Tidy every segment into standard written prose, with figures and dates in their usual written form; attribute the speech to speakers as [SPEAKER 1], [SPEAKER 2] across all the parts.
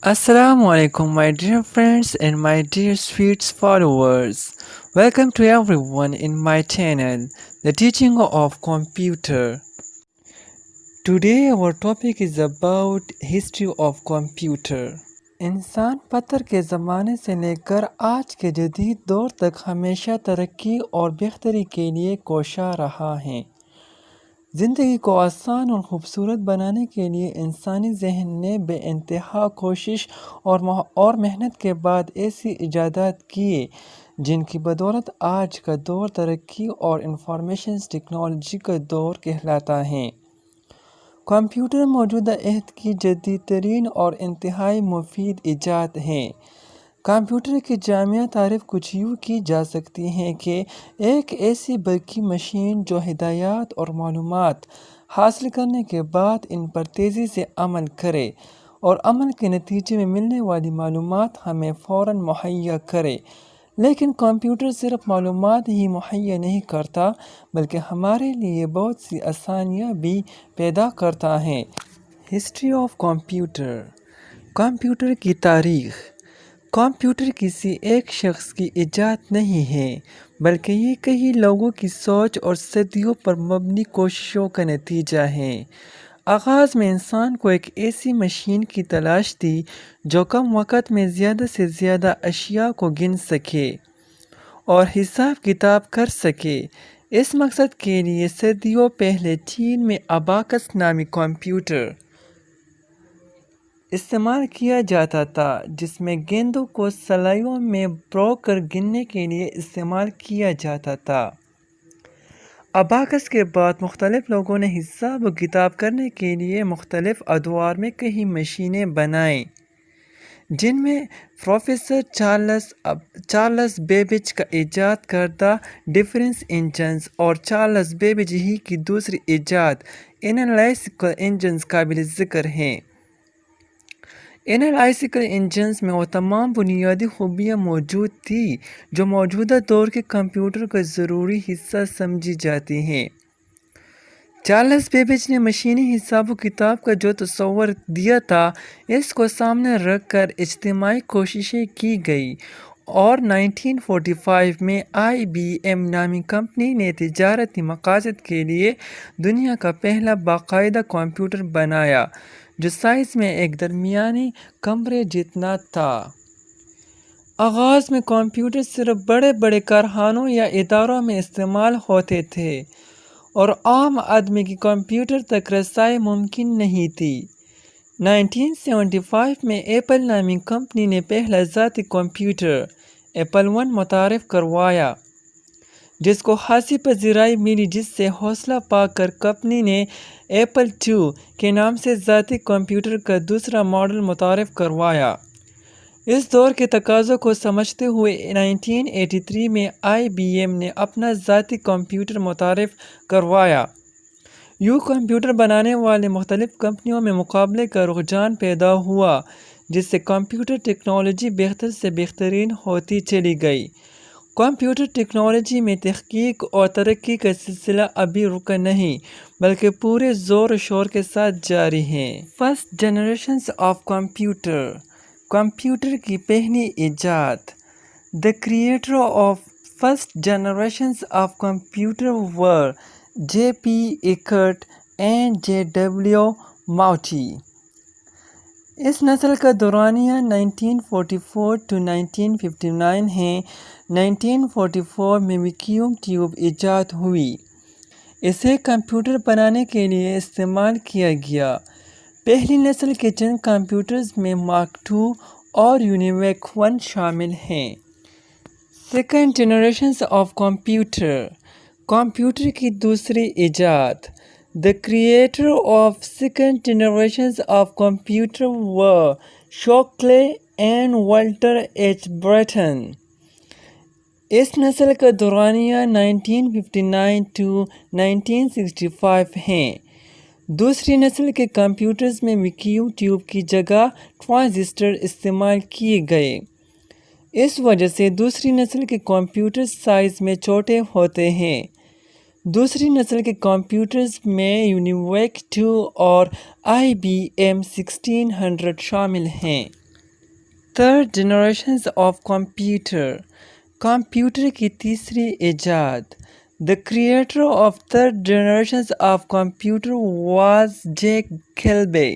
[SPEAKER 1] Assalamu alaikum, my dear friends and my dear sweet followers. Welcome to everyone in my channel, The Teaching of Computer. Today our topic is about history of computer. انسان پتھر کے زمانے سے لے کر آج کے جدید دور تک ہمیشہ ترقی اور بہتری کے لیے کوشاں رہا ہے۔ زندگی کو آسان اور خوبصورت بنانے کے لیے انسانی ذہن نے بے انتہا کوشش اور محنت کے بعد ایسی ایجادات کیے جن کی بدولت آج کا دور ترقی اور انفارمیشن ٹیکنالوجی کا دور کہلاتا ہے۔ کمپیوٹر موجودہ عہد کی جدید ترین اور انتہائی مفید ایجاد ہے۔ کمپیوٹر کی جامع تعریف کچھ یوں کی جا سکتی ہے کہ ایک ایسی برقی مشین جو ہدایات اور معلومات حاصل کرنے کے بعد ان پر تیزی سے عمل کرے اور عمل کے نتیجے میں ملنے والی معلومات ہمیں فوراً مہیا کرے۔ لیکن کمپیوٹر صرف معلومات ہی مہیا نہیں کرتا بلکہ ہمارے لیے بہت سی آسانیاں بھی پیدا کرتا ہے۔ History of computer. کمپیوٹر کی تاریخ۔ کمپیوٹر کسی ایک شخص کی ایجاد نہیں ہے بلکہ یہ کئی لوگوں کی سوچ اور صدیوں پر مبنی کوششوں کا نتیجہ ہے۔ آغاز میں انسان کو ایک ایسی مشین کی تلاش تھی جو کم وقت میں زیادہ سے زیادہ اشیاء کو گن سکے اور حساب کتاب کر سکے۔ اس مقصد کے لیے صدیوں پہلے چین میں اباکس نامی کمپیوٹر استعمال کیا جاتا تھا جس میں گیندوں کو سلائیوں میں پرو کر گننے کے لیے استعمال کیا جاتا تھا۔ اباکس کے بعد مختلف لوگوں نے حساب و کتاب کرنے کے لیے مختلف ادوار میں کئی مشینیں بنائیں جن میں پروفیسر چارلس بیبیج کا ایجاد کردہ ڈفرنس انجنز اور چارلس بیبیج ہی کی دوسری ایجاد انالائٹیکل انجنز قابل ذکر ہیں۔ انالائٹیکل انجنز میں وہ تمام بنیادی خوبیاں موجود تھیں جو موجودہ دور کے کمپیوٹر کا ضروری حصہ سمجھی جاتی ہیں۔ چارلس بیبیج نے مشینی حساب و کتاب کا جو تصور دیا تھا اس کو سامنے رکھ کر اجتماعی کوششیں کی گئی اور 1945 میں IBM نامی کمپنی نے تجارتی مقاصد کے لیے دنیا کا پہلا باقاعدہ کمپیوٹر بنایا جو سائز میں ایک درمیانی کمرے جتنا تھا۔ آغاز میں کمپیوٹر صرف بڑے بڑے کارخانوں یا اداروں میں استعمال ہوتے تھے اور عام آدمی کی کمپیوٹر تک رسائی ممکن نہیں تھی۔ 1975 میں ایپل نامی کمپنی نے پہلا ذاتی کمپیوٹر ایپل I متعارف کروایا جس کو خاصی پذیرائی ملی جس سے حوصلہ پا کر کمپنی نے ایپل II کے نام سے ذاتی کمپیوٹر کا دوسرا ماڈل متعارف کروایا۔ اس دور کے تقاضوں کو سمجھتے ہوئے 1983 میں IBM نے اپنا ذاتی کمپیوٹر متعارف کروایا۔ یوں کمپیوٹر بنانے والے مختلف کمپنیوں میں مقابلے کا رجحان پیدا ہوا جس سے کمپیوٹر ٹیکنالوجی بہتر سے بہترین ہوتی چلی گئی۔ کمپیوٹر ٹیکنالوجی میں تحقیق اور ترقی کا سلسلہ ابھی رکا نہیں بلکہ پورے زور و شور کے ساتھ جاری ہے۔ First generations of computer. Computer کی پہلی ایجاد۔ The creator of first generations of computer were J.P. Eckert and J.W. Mauchly۔ اس نسل کا دورانیہ 1944 to 1959 ہے۔ 1944 میں ویکیوم ٹیوب ایجاد ہوئی۔ اسے کمپیوٹر بنانے کے لیے استعمال کیا گیا۔ پہلی نسل کے چند کمپیوٹرز میں Mark II اور یونیویک I شامل ہیں۔ Second generations of computer. Computer کی دوسری ایجاد۔ The creator of second generations of computer were Shockley and Walter H. Brattain۔ اس نسل کا دورانیہ 1959 to 1965 ہے۔ دوسری نسل کے کمپیوٹرز میں ویکیوم ٹیوب کی جگہ ٹرانزسٹر استعمال کیے گئے۔ اس وجہ سے دوسری نسل کے کمپیوٹر سائز میں چھوٹے ہوتے ہیں۔ دوسری نسل کے کمپیوٹرز میں یونیویک II اور IBM 1600 شامل ہیں۔ Third generations of computer. Computer کی تیسری ایجاد. The creator of third generations of computer was Jack Kilby.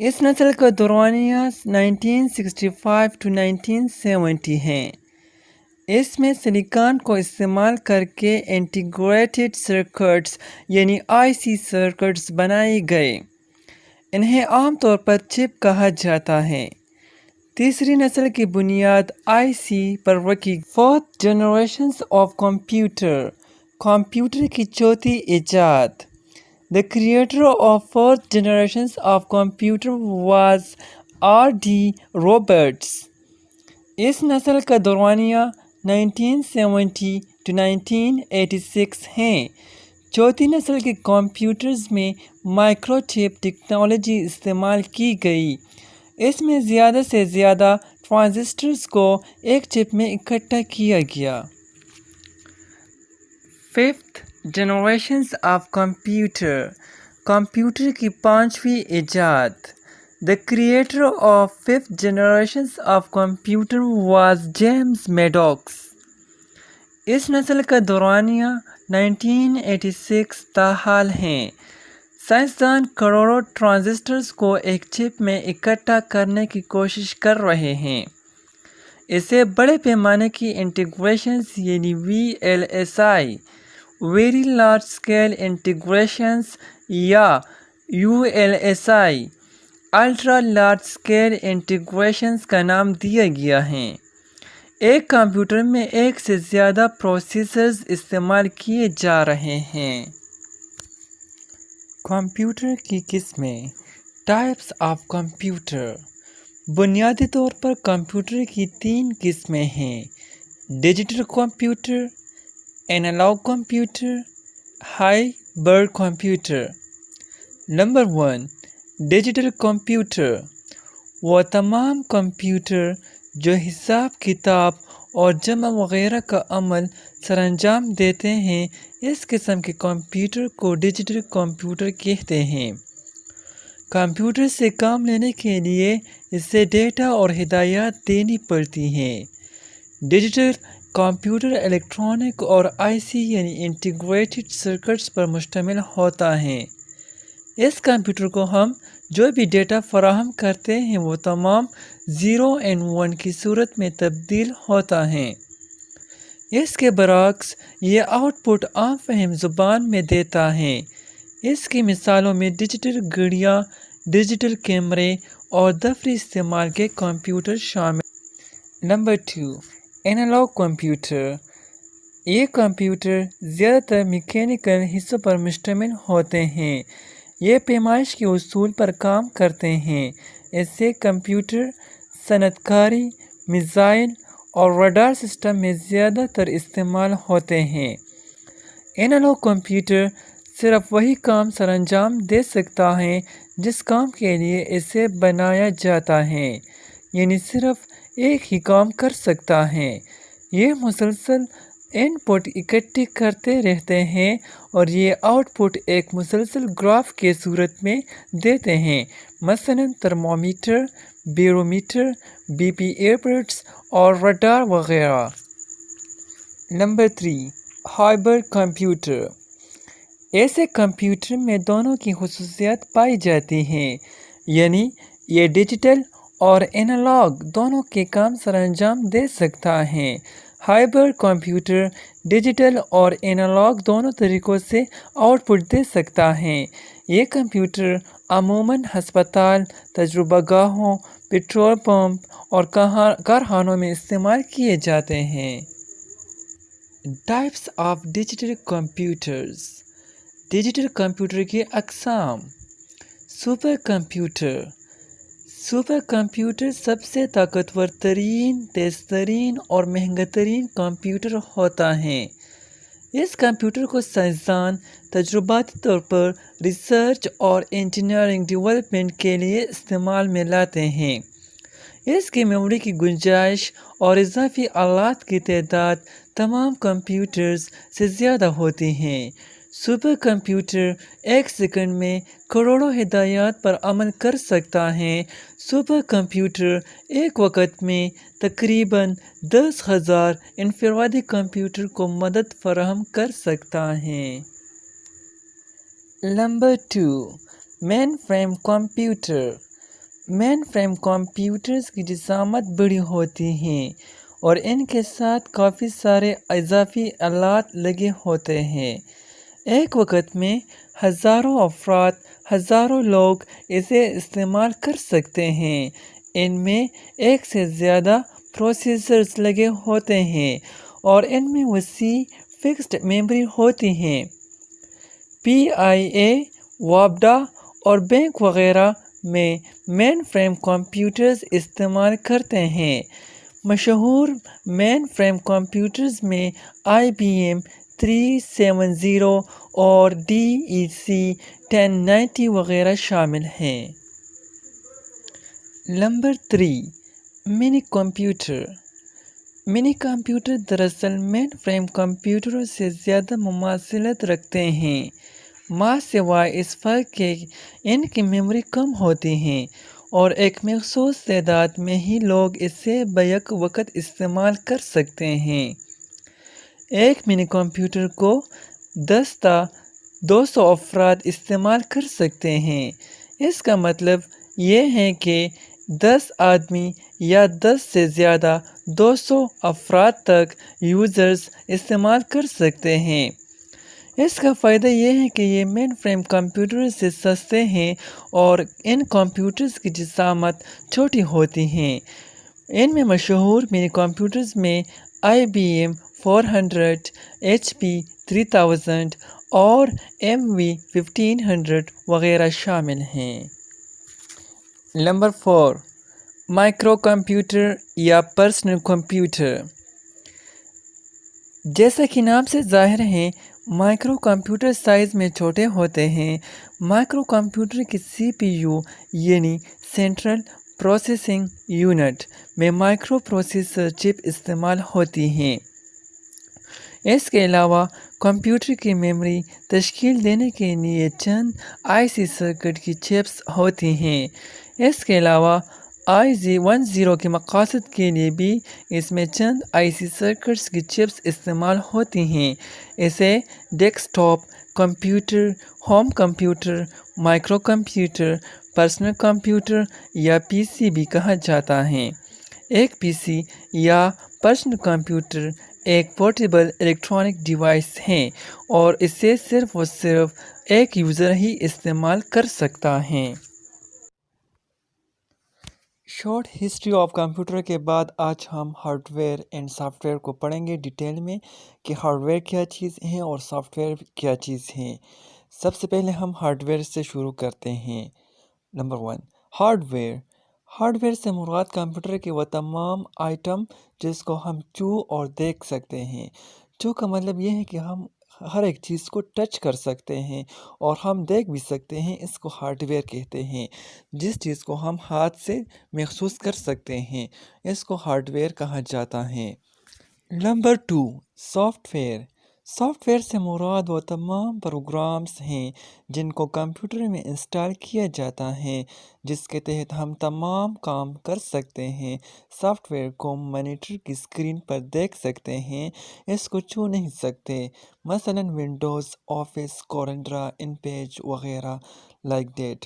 [SPEAKER 1] اس نسل کا دورانیہ 1965 to 1970 ہیں. اس میں سلیکان کو استعمال کر کے انٹیگریٹڈ سرکٹس یعنی IC سرکٹس بنائے گئے. انہیں عام طور پر چپ کہا جاتا ہے. تیسری نسل کی بنیاد IC پر رکھی. Fourth generations of computer. Computer کی چوتھی ایجاد. The creator of fourth generations of computer was R.D. Roberts. اس نسل کا دورانیہ 1970 to 1986 ہیں. چوتھی نسل کے کمپیوٹرز میں مائکرو چپ ٹیکنالوجی استعمال کی گئی. اس میں زیادہ سے زیادہ ٹرانزسٹرز کو ایک چپ میں اکٹھا کیا گیا. Fifth generations of computer. Computer کی پانچویں ایجاد. The creator of fifth generations of computer was James Maddox. اس نسل کا دورانیہ 1986 تاحال ہیں. سائنسدان کروڑوں ٹرانزسٹرز کو ایک چپ میں اکٹھا کرنے کی کوشش کر رہے ہیں. اسے بڑے پیمانے کی انٹیگریشنز یعنی VLSI very large scale integrations یا ULSI ultra large scale integrations کا نام دیا گیا ہے. ایک کمپیوٹر میں ایک سے زیادہ پروسیسرز استعمال کیے جا رہے ہیں. کمپیوٹر کی قسمیں. Types of computer. بنیادی طور پر کمپیوٹر کی تین قسمیں ہیں: digital computer, analog computer, hybrid computer. Number 1 digital computer. وہ تمام کمپیوٹر جو حساب کتاب اور جمع وغیرہ کا عمل سر انجام دیتے ہیں، اس قسم کے کمپیوٹر کو ڈیجیٹل کمپیوٹر کہتے ہیں. کمپیوٹر سے کام لینے کے لیے اسے ڈیٹا اور ہدایات دینی پڑتی ہیں. ڈیجیٹل کمپیوٹر الیکٹرانک اور IC یعنی انٹیگریٹڈ سرکٹس پر مشتمل ہوتا ہے. اس کمپیوٹر کو ہم جو بھی ڈیٹا فراہم کرتے ہیں وہ تمام 0 and 1 کی صورت میں تبدیل ہوتا ہے. اس کے برعکس یہ آؤٹ پٹ عام فہم زبان میں دیتا ہے. اس کی مثالوں میں ڈیجیٹل گھڑیاں، ڈیجیٹل کیمرے اور دفتری استعمال کے کمپیوٹر شامل. Number 2 analog computer. یہ کمپیوٹر زیادہ تر میکینیکل حصوں پر مشتمل ہوتے ہیں. یہ پیمائش کے اصول پر کام کرتے ہیں. اس سے کمپیوٹر صنعت کاری، میزائل اور ریڈار سسٹم میں زیادہ تر استعمال ہوتے ہیں. اینالاگ کمپیوٹر صرف وہی کام سر انجام دے سکتا ہے جس کام کے لیے اسے بنایا جاتا ہے، یعنی صرف ایک ہی کام کر سکتا ہے. یہ مسلسل ان پٹ اکٹھے کرتے رہتے ہیں اور یہ آؤٹ پٹ ایک مسلسل گراف کے صورت میں دیتے ہیں، مثلاً تھرمامیٹر، بیرومیٹر، BP ایئرپڈس اور ریڈار وغیرہ. Number 3 hybrid computer. ایسے کمپیوٹر میں دونوں کی خصوصیات پائی جاتی ہیں، یعنی یہ ڈیجیٹل اور اینالاگ دونوں کے کام سر انجام دے سکتا ہے. ہائبرڈ کمپیوٹر ڈیجیٹل اور اینالاگ دونوں طریقوں سے آؤٹ پٹ دے سکتا ہے. یہ کمپیوٹر عموماً ہسپتال، تجربہ گاہوں، پیٹرول پمپ اور کارخانوں میں استعمال کیے جاتے ہیں. Types of digital computers. Digital computer کی اقسام. Super computer. سپر کمپیوٹر سب سے طاقتور ترین، تیز ترین اور مہنگا ترین کمپیوٹر ہوتا ہے. اس کمپیوٹر کو سائنسدان تجرباتی طور پر ریسرچ اور انجینئرنگ ڈیولپمنٹ کے لیے استعمال میں لاتے ہیں. اس کی میموری کی گنجائش اور اضافی آلات کی تعداد تمام کمپیوٹرز سے زیادہ ہوتی ہیں. سپر کمپیوٹر ایک سیکنڈ میں کروڑوں ہدایات پر عمل کر سکتا ہے۔ سپر کمپیوٹر ایک وقت میں تقریباً 10,000 انفرادی کمپیوٹر کو مدد فراہم کر سکتا ہے۔ نمبر 2، مین فریم کمپیوٹر۔ مین فریم کمپیوٹرز کی جسامت بڑی ہوتی ہیں اور ان کے ساتھ کافی سارے اضافی آلات لگے ہوتے ہیں۔ ایک وقت میں ہزاروں افراد، ہزاروں لوگ اسے استعمال کر سکتے ہیں۔ ان میں ایک سے زیادہ پروسیسرز لگے ہوتے ہیں اور ان میں وسیع فکسڈ میموری ہوتی ہیں۔ پی آئی اے، وابڈا اور بینک وغیرہ میں مین فریم کمپیوٹرز استعمال کرتے ہیں۔ مشہور مین فریم کمپیوٹرز میں آئی بی ایم 370 اور ڈی ای سی 1090 وغیرہ شامل ہیں۔ نمبر 3، منی کمپیوٹر۔ منی کمپیوٹر دراصل مین فریم کمپیوٹروں سے زیادہ مماثلت رکھتے ہیں، ماں سوائے اس فرق کے ان کی میموری کم ہوتی ہے اور ایک مخصوص تعداد میں ہی لوگ اسے بیک وقت استعمال کر سکتے ہیں۔ ایک منی کمپیوٹر کو 10 تا 200 افراد استعمال کر سکتے ہیں۔ اس کا مطلب یہ ہے کہ 10 آدمی یا 10 سے زیادہ 200 افراد تک یوزرز استعمال کر سکتے ہیں۔ اس کا فائدہ یہ ہے کہ یہ مین فریم کمپیوٹر سے سستے ہیں اور ان کمپیوٹرز کی جسامت چھوٹی ہوتی ہیں۔ ان میں مشہور منی کمپیوٹرز میں آئی بی ایم 400، ایچ پی 3000 اور ایم وی 1500 وغیرہ شامل ہیں۔ نمبر 4، مائکرو کمپیوٹر یا پرسنل کمپیوٹر۔ جیسا کہ نام سے ظاہر ہے، مائکرو کمپیوٹر سائز میں چھوٹے ہوتے ہیں۔ مائکرو کمپیوٹر کی سی پی یو یعنی سینٹرل پروسیسنگ یونٹ میں مائکرو پروسیسر چپ استعمال ہوتی ہیں۔ اس کے علاوہ کمپیوٹر کی میموری تشکیل دینے کے لیے چند آئی سی سرکٹ کی چپس ہوتی ہیں۔ اس کے علاوہ IC10 کے مقاصد کے لیے بھی اس میں چند آئی سی سرکٹس کی چپس استعمال ہوتی ہیں۔ اسے desktop computer, home computer, micro computer, personal computer یا پی سی بھی کہا جاتا ہے۔ ایک پی سی یا پرسنل کمپیوٹر ایک پورٹیبل الیکٹرانک ڈیوائس ہے اور اسے صرف و صرف ایک یوزر ہی استعمال کر سکتا ہے۔ شارٹ ہسٹری آف کمپیوٹر کے بعد آج ہم hard where and soft where کو پڑھیں گے ڈیٹیل میں کہ ہارڈ ویئر کیا چیز ہے اور سافٹ ویئر کیا چیز ہے۔ سب سے پہلے ہم ہارڈ ویئر سے شروع کرتے ہیں۔ Number 1، hard where. Hard where سے مراد کمپیوٹر کے وہ تمام آئٹم جس کو ہم چھو اور دیکھ سکتے ہیں۔ چھو کا مطلب یہ ہے کہ ہم ہر ایک چیز کو ٹچ کر سکتے ہیں اور ہم دیکھ بھی سکتے ہیں، اس کو ہارڈ ویئر کہتے ہیں۔ جس چیز کو ہم ہاتھ سے محسوس کر سکتے ہیں اس کو ہارڈ ویئر کہا جاتا ہے۔ Number 2، soft where. Soft where سے مراد وہ تمام پروگرامز ہیں جن کو کمپیوٹر میں انسٹال کیا جاتا ہے جس کے تحت ہم تمام کام کر سکتے ہیں۔ سافٹ ویئر کو مانیٹر کی اسکرین پر دیکھ سکتے ہیں، اس کو چھو نہیں سکتے، مثلاً ونڈوز، آفس، کورنڈرا، ان پیج وغیرہ لائک دیٹ۔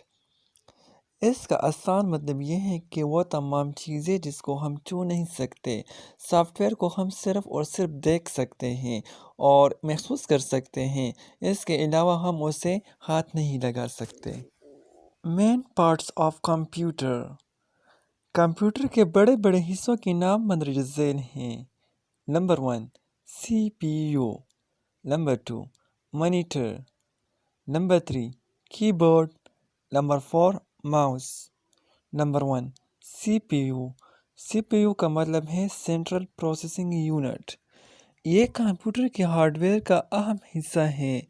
[SPEAKER 1] اس کا آسان مطلب یہ ہے کہ وہ تمام چیزیں جس کو ہم چھو نہیں سکتے، سافٹ ویئر کو ہم صرف اور صرف دیکھ سکتے ہیں اور محسوس کر سکتے ہیں، اس کے علاوہ ہم اسے ہاتھ نہیں لگا سکتے۔ Main parts of computer. Computer کے بڑے بڑے حصوں کے نام مندرجہ ذیل ہیں۔ Number 1، C P U. Number 2، monitor. Number 3، keyboard. Number 4، mouse. Number 1، C P U. C P U کا مطلب ہے سینٹرل پروسیسنگ یونٹ۔ یہ کمپیوٹر کے ہارڈ ویئر کا اہم حصہ ہے۔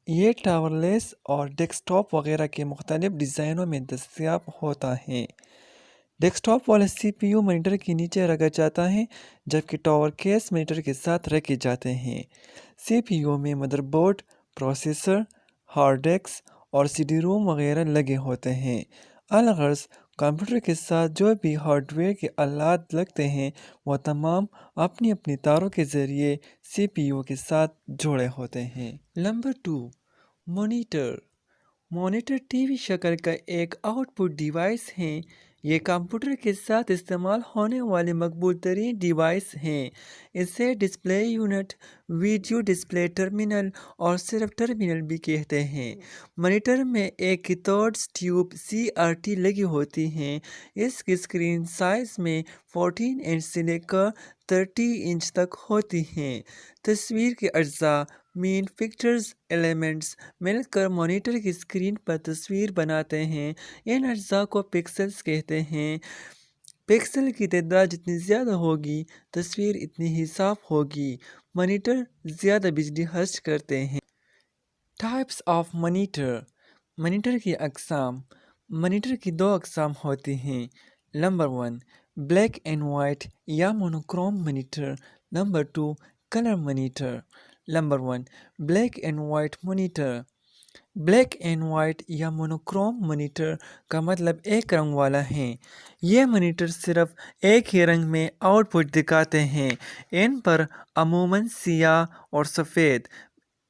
[SPEAKER 1] یہ ٹاور لیس اور ڈیسک ٹاپ وغیرہ کے مختلف ڈیزائنوں میں دستیاب ہوتا ہے۔ ڈیسک ٹاپ والا سی پی یو مانیٹر کے نیچے رکھا جاتا ہے جبکہ ٹاور کیس مانیٹر کے ساتھ رکھے جاتے ہیں۔ سی پی یو میں mother board, processor, hard disk اور سی ڈی روم وغیرہ لگے ہوتے ہیں۔ الغرض کمپیوٹر کے ساتھ جو بھی ہارڈ ویئر کے آلات لگتے ہیں وہ تمام اپنی اپنی تاروں کے ذریعے سی پی یو کے ساتھ جڑے ہوتے ہیں۔ Number 2، monitor. Monitor T V شکل کا ایک آؤٹ پٹ ڈیوائس ہے۔ یہ کمپیوٹر کے ساتھ استعمال ہونے والے مقبول ترین ڈیوائس ہیں۔ اسے display unit, video display terminal اور صرف ٹرمینل بھی کہتے ہیں۔ مانیٹر میں ایک cathode tube C R T لگی ہوتی ہے۔ اس کی اسکرین سائز میں 14 انچ سے لے کر 30 انچ تک ہوتی ہے۔ تصویر کے اجزاء، مین فکسچرز ایلیمنٹس مل کر مانیٹر کی اسکرین پر تصویر بناتے ہیں۔ ان اجزاء کو پکسلز کہتے ہیں۔ پکسل کی تعداد جتنی زیادہ ہوگی تصویر اتنی ہی صاف ہوگی۔ مانیٹر زیادہ بجلی خرچ کرتے ہیں۔ Types of monitor. مانیٹر کی اقسام۔ مانیٹر کی 2 اقسام ہوتی ہیں۔ نمبر 1، بلیک اینڈ وائٹ یا monochrome monitor. Number 2، colour monitor. Number 1، black and white monitor. Black and white یا مونوکروم مانیٹر کا مطلب ایک رنگ والا ہے۔ یہ مانیٹر صرف ایک ہی رنگ میں آؤٹ پٹ دکھاتے ہیں۔ ان پر عموماً سیاہ اور سفید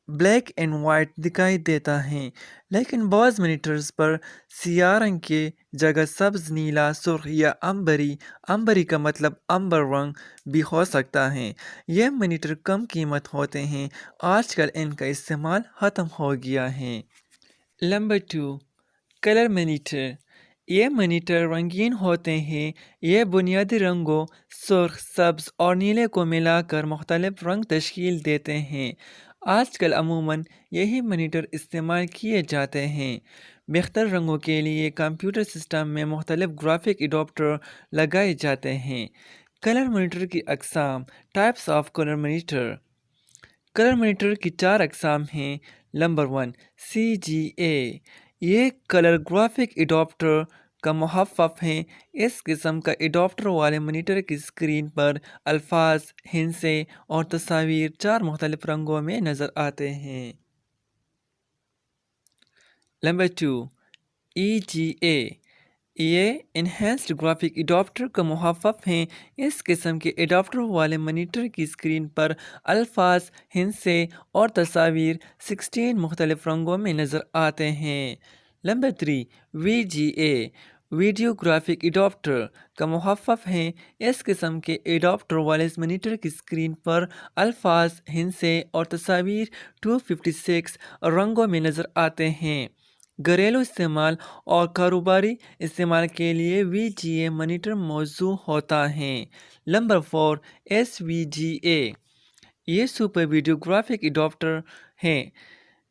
[SPEAKER 1] بلیک اینڈ وائٹ دکھائی دیتا ہے، لیکن بعض مانیٹرز پر سیاہ رنگ کی جگہ سبز، نیلا، سرخ یا امبری کا مطلب امبر رنگ بھی ہو سکتا ہے۔ یہ مانیٹر کم قیمت ہوتے ہیں، آج کل ان کا استعمال ختم ہو گیا ہے۔ Number 2، colour monitor. یہ مانیٹر رنگین ہوتے ہیں۔ یہ بنیادی رنگوں سرخ، سبز اور نیلے کو ملا کر مختلف رنگ تشکیل دیتے ہیں۔ آج کل عموماً یہی مانیٹر استعمال کیے جاتے ہیں۔ بہتر رنگوں کے لیے کمپیوٹر سسٹم میں مختلف گرافک اڈاپٹر لگائے جاتے ہیں۔ کلر مانیٹر کی اقسام۔ Types of colour monitor. Colour monitor کی 4 اقسام ہیں۔ نمبر 1، سی جی اے۔ یہ کلر گرافک اڈاپٹر کا مخفف ہے۔ اس قسم کا اڈاپٹر والے مانیٹر کی اسکرین پر الفاظ، ہندسے اور تصاویر 4 مختلف رنگوں میں نظر آتے ہیں۔ نمبر 2، ای جی اے۔ یہ انہینسڈ گرافک اڈاپٹر کا مخفف ہے۔ اس قسم کے اڈاپٹر والے مانیٹر کی اسکرین پر الفاظ، ہندسے اور تصاویر 16 مختلف رنگوں میں نظر آتے ہیں۔ نمبر 3، وی جی اے۔ ویڈیو گرافک اڈاپٹر کا مخفف ہے۔ اس قسم کے اڈاپٹر والے مانیٹر کی اسکرین پر الفاظ، ہندسے اور تصاویر 256 رنگوں میں نظر آتے ہیں۔ گھریلو استعمال اور کاروباری استعمال کے لیے وی جی اے مانیٹر موزوں ہوتا ہے۔ نمبر 4، ایس وی جی اے۔ یہ سپر ویڈیو گرافک اڈاپٹر ہے۔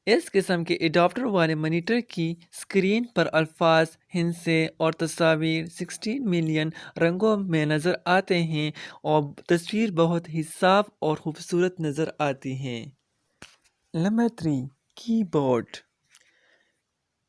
[SPEAKER 1] اس قسم کے اڈاپٹر والے مانیٹر کی اسکرین پر الفاظ، ہندسے اور تصاویر 16 ملین رنگوں میں نظر آتے ہیں اور تصویر بہت ہی صاف اور خوبصورت نظر آتی ہے۔ نمبر 3، کی بورڈ۔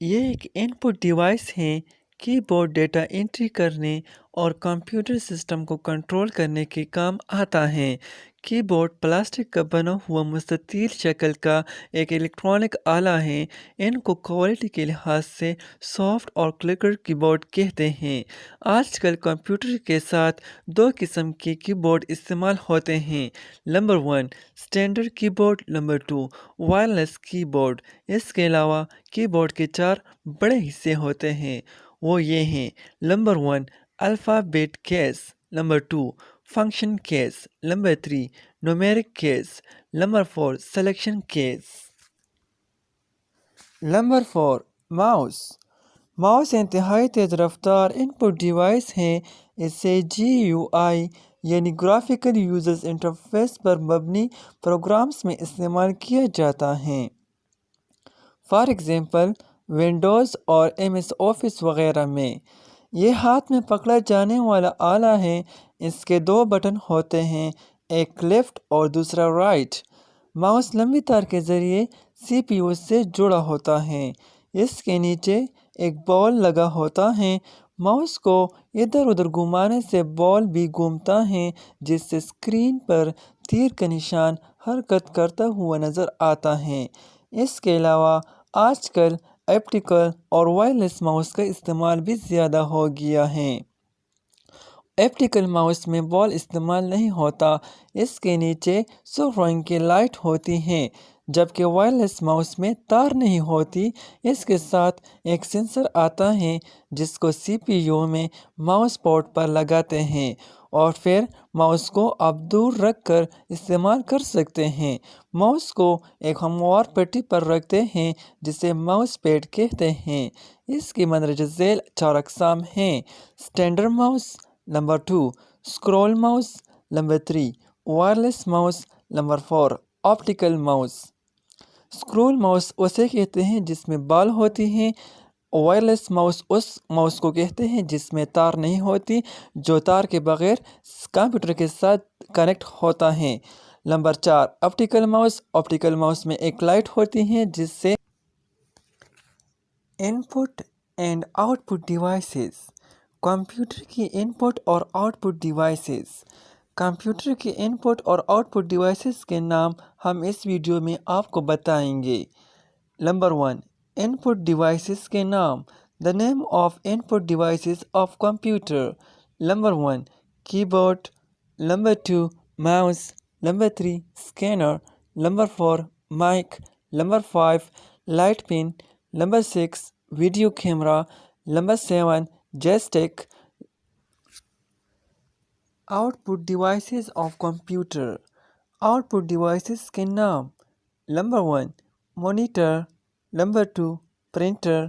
[SPEAKER 1] یہ ایک ان پٹ ڈیوائس ہے۔ کی بورڈ ڈیٹا انٹری کرنے اور کمپیوٹر سسٹم کو کنٹرول کرنے کے کام آتا ہے۔ کی بورڈ پلاسٹک کا بنا ہوا مستطیل شکل کا ایک الیکٹرانک آلہ ہے۔ ان کو کوالٹی کے لحاظ سے سافٹ اور کلکر کی بورڈ کہتے ہیں۔ آج کل کمپیوٹر کے ساتھ 2 قسم کے کی بورڈ استعمال ہوتے ہیں۔ نمبر 1، اسٹینڈرڈ کی بورڈ۔ نمبر 2، وائرلیس کی بورڈ۔ اس کے علاوہ کی بورڈ کے 4 بڑے حصے ہوتے ہیں، وہ یہ ہیں۔ Number 1، alphabet case. Number 2، function case. Number 3، numeric case. Number 4، selection case. Number 4، mouse. Mouse انتہائی تیز رفتار ان پٹ ڈیوائس ہے۔ اسے جی یو آئی یعنی گرافیکل یوزر انٹرفیس پر مبنی پروگرامز میں استعمال کیا جاتا ہے۔ فار ایگزامپل ونڈوز اور ایم ایس آفس وغیرہ میں۔ یہ ہاتھ میں پکڑا جانے والا آلہ ہے۔ اس کے 2 بٹن ہوتے ہیں، ایک لیفٹ اور دوسرا رائٹ۔ ماؤس لمبی تار کے ذریعے سی پی یو سے جڑا ہوتا ہے۔ اس کے نیچے ایک بال لگا ہوتا ہے۔ ماؤس کو ادھر ادھر گھمانے سے بال بھی گھومتا ہے، جس سے اسکرین پر تیر کا نشان حرکت کرتا ہوا نظر آتا ہے۔ اس کے علاوہ آج کل ایپٹیکل اور وائرلیس ماؤس کا استعمال بھی زیادہ ہو گیا ہے۔ ایپٹیکل ماؤس میں بال استعمال نہیں ہوتا، اس کے نیچے سرخ رنگ کی لائٹ ہوتی ہے، جبکہ وائرلیس ماؤس میں تار نہیں ہوتی۔ اس کے ساتھ ایک سینسر آتا ہے جس کو سی پی یو میں ماؤس پورٹ پر لگاتے ہیں اور پھر ماؤس کو آپ دور رکھ کر استعمال کر سکتے ہیں۔ ماؤس کو ایک ہموار پٹی پر رکھتے ہیں جسے ماؤس پیڈ کہتے ہیں۔ اس کی مندرجہ ذیل 4 اقسام ہیں: standard mouse, number 2 scroll mouse, number 3 wireless mouse, number 4 optical mouse. Scroll mouse اسے کہتے ہیں جس میں بال ہوتی ہیں۔ وائرلیس ماؤس اس ماؤس کو کہتے ہیں جس میں تار نہیں ہوتی، جو تار کے بغیر کمپیوٹر کے ساتھ کنیکٹ ہوتا ہے۔ Number 4 optical mouse. Optical mouse میں ایک لائٹ ہوتی ہے جس سے input and output devices. Computer کی ان پٹ اور آؤٹ پٹ ڈیوائسز۔ کمپیوٹر کی ان پٹ اور آؤٹ پٹ ڈیوائسز کے نام ہم اس ویڈیو میں آپ کو بتائیں گے۔ نمبر 1 ان پٹ ڈیوائسز کے نام۔ The name of input devices of computer. Number 1 keyboard. Number 2 mouse. Number 3 scanner. Number 4 mic. Number 5 light pin. Number 6 video camera. Number 7 joystick. Output devices of computer. Output devices کے نام: Number 1 monitor. Number 2 printer.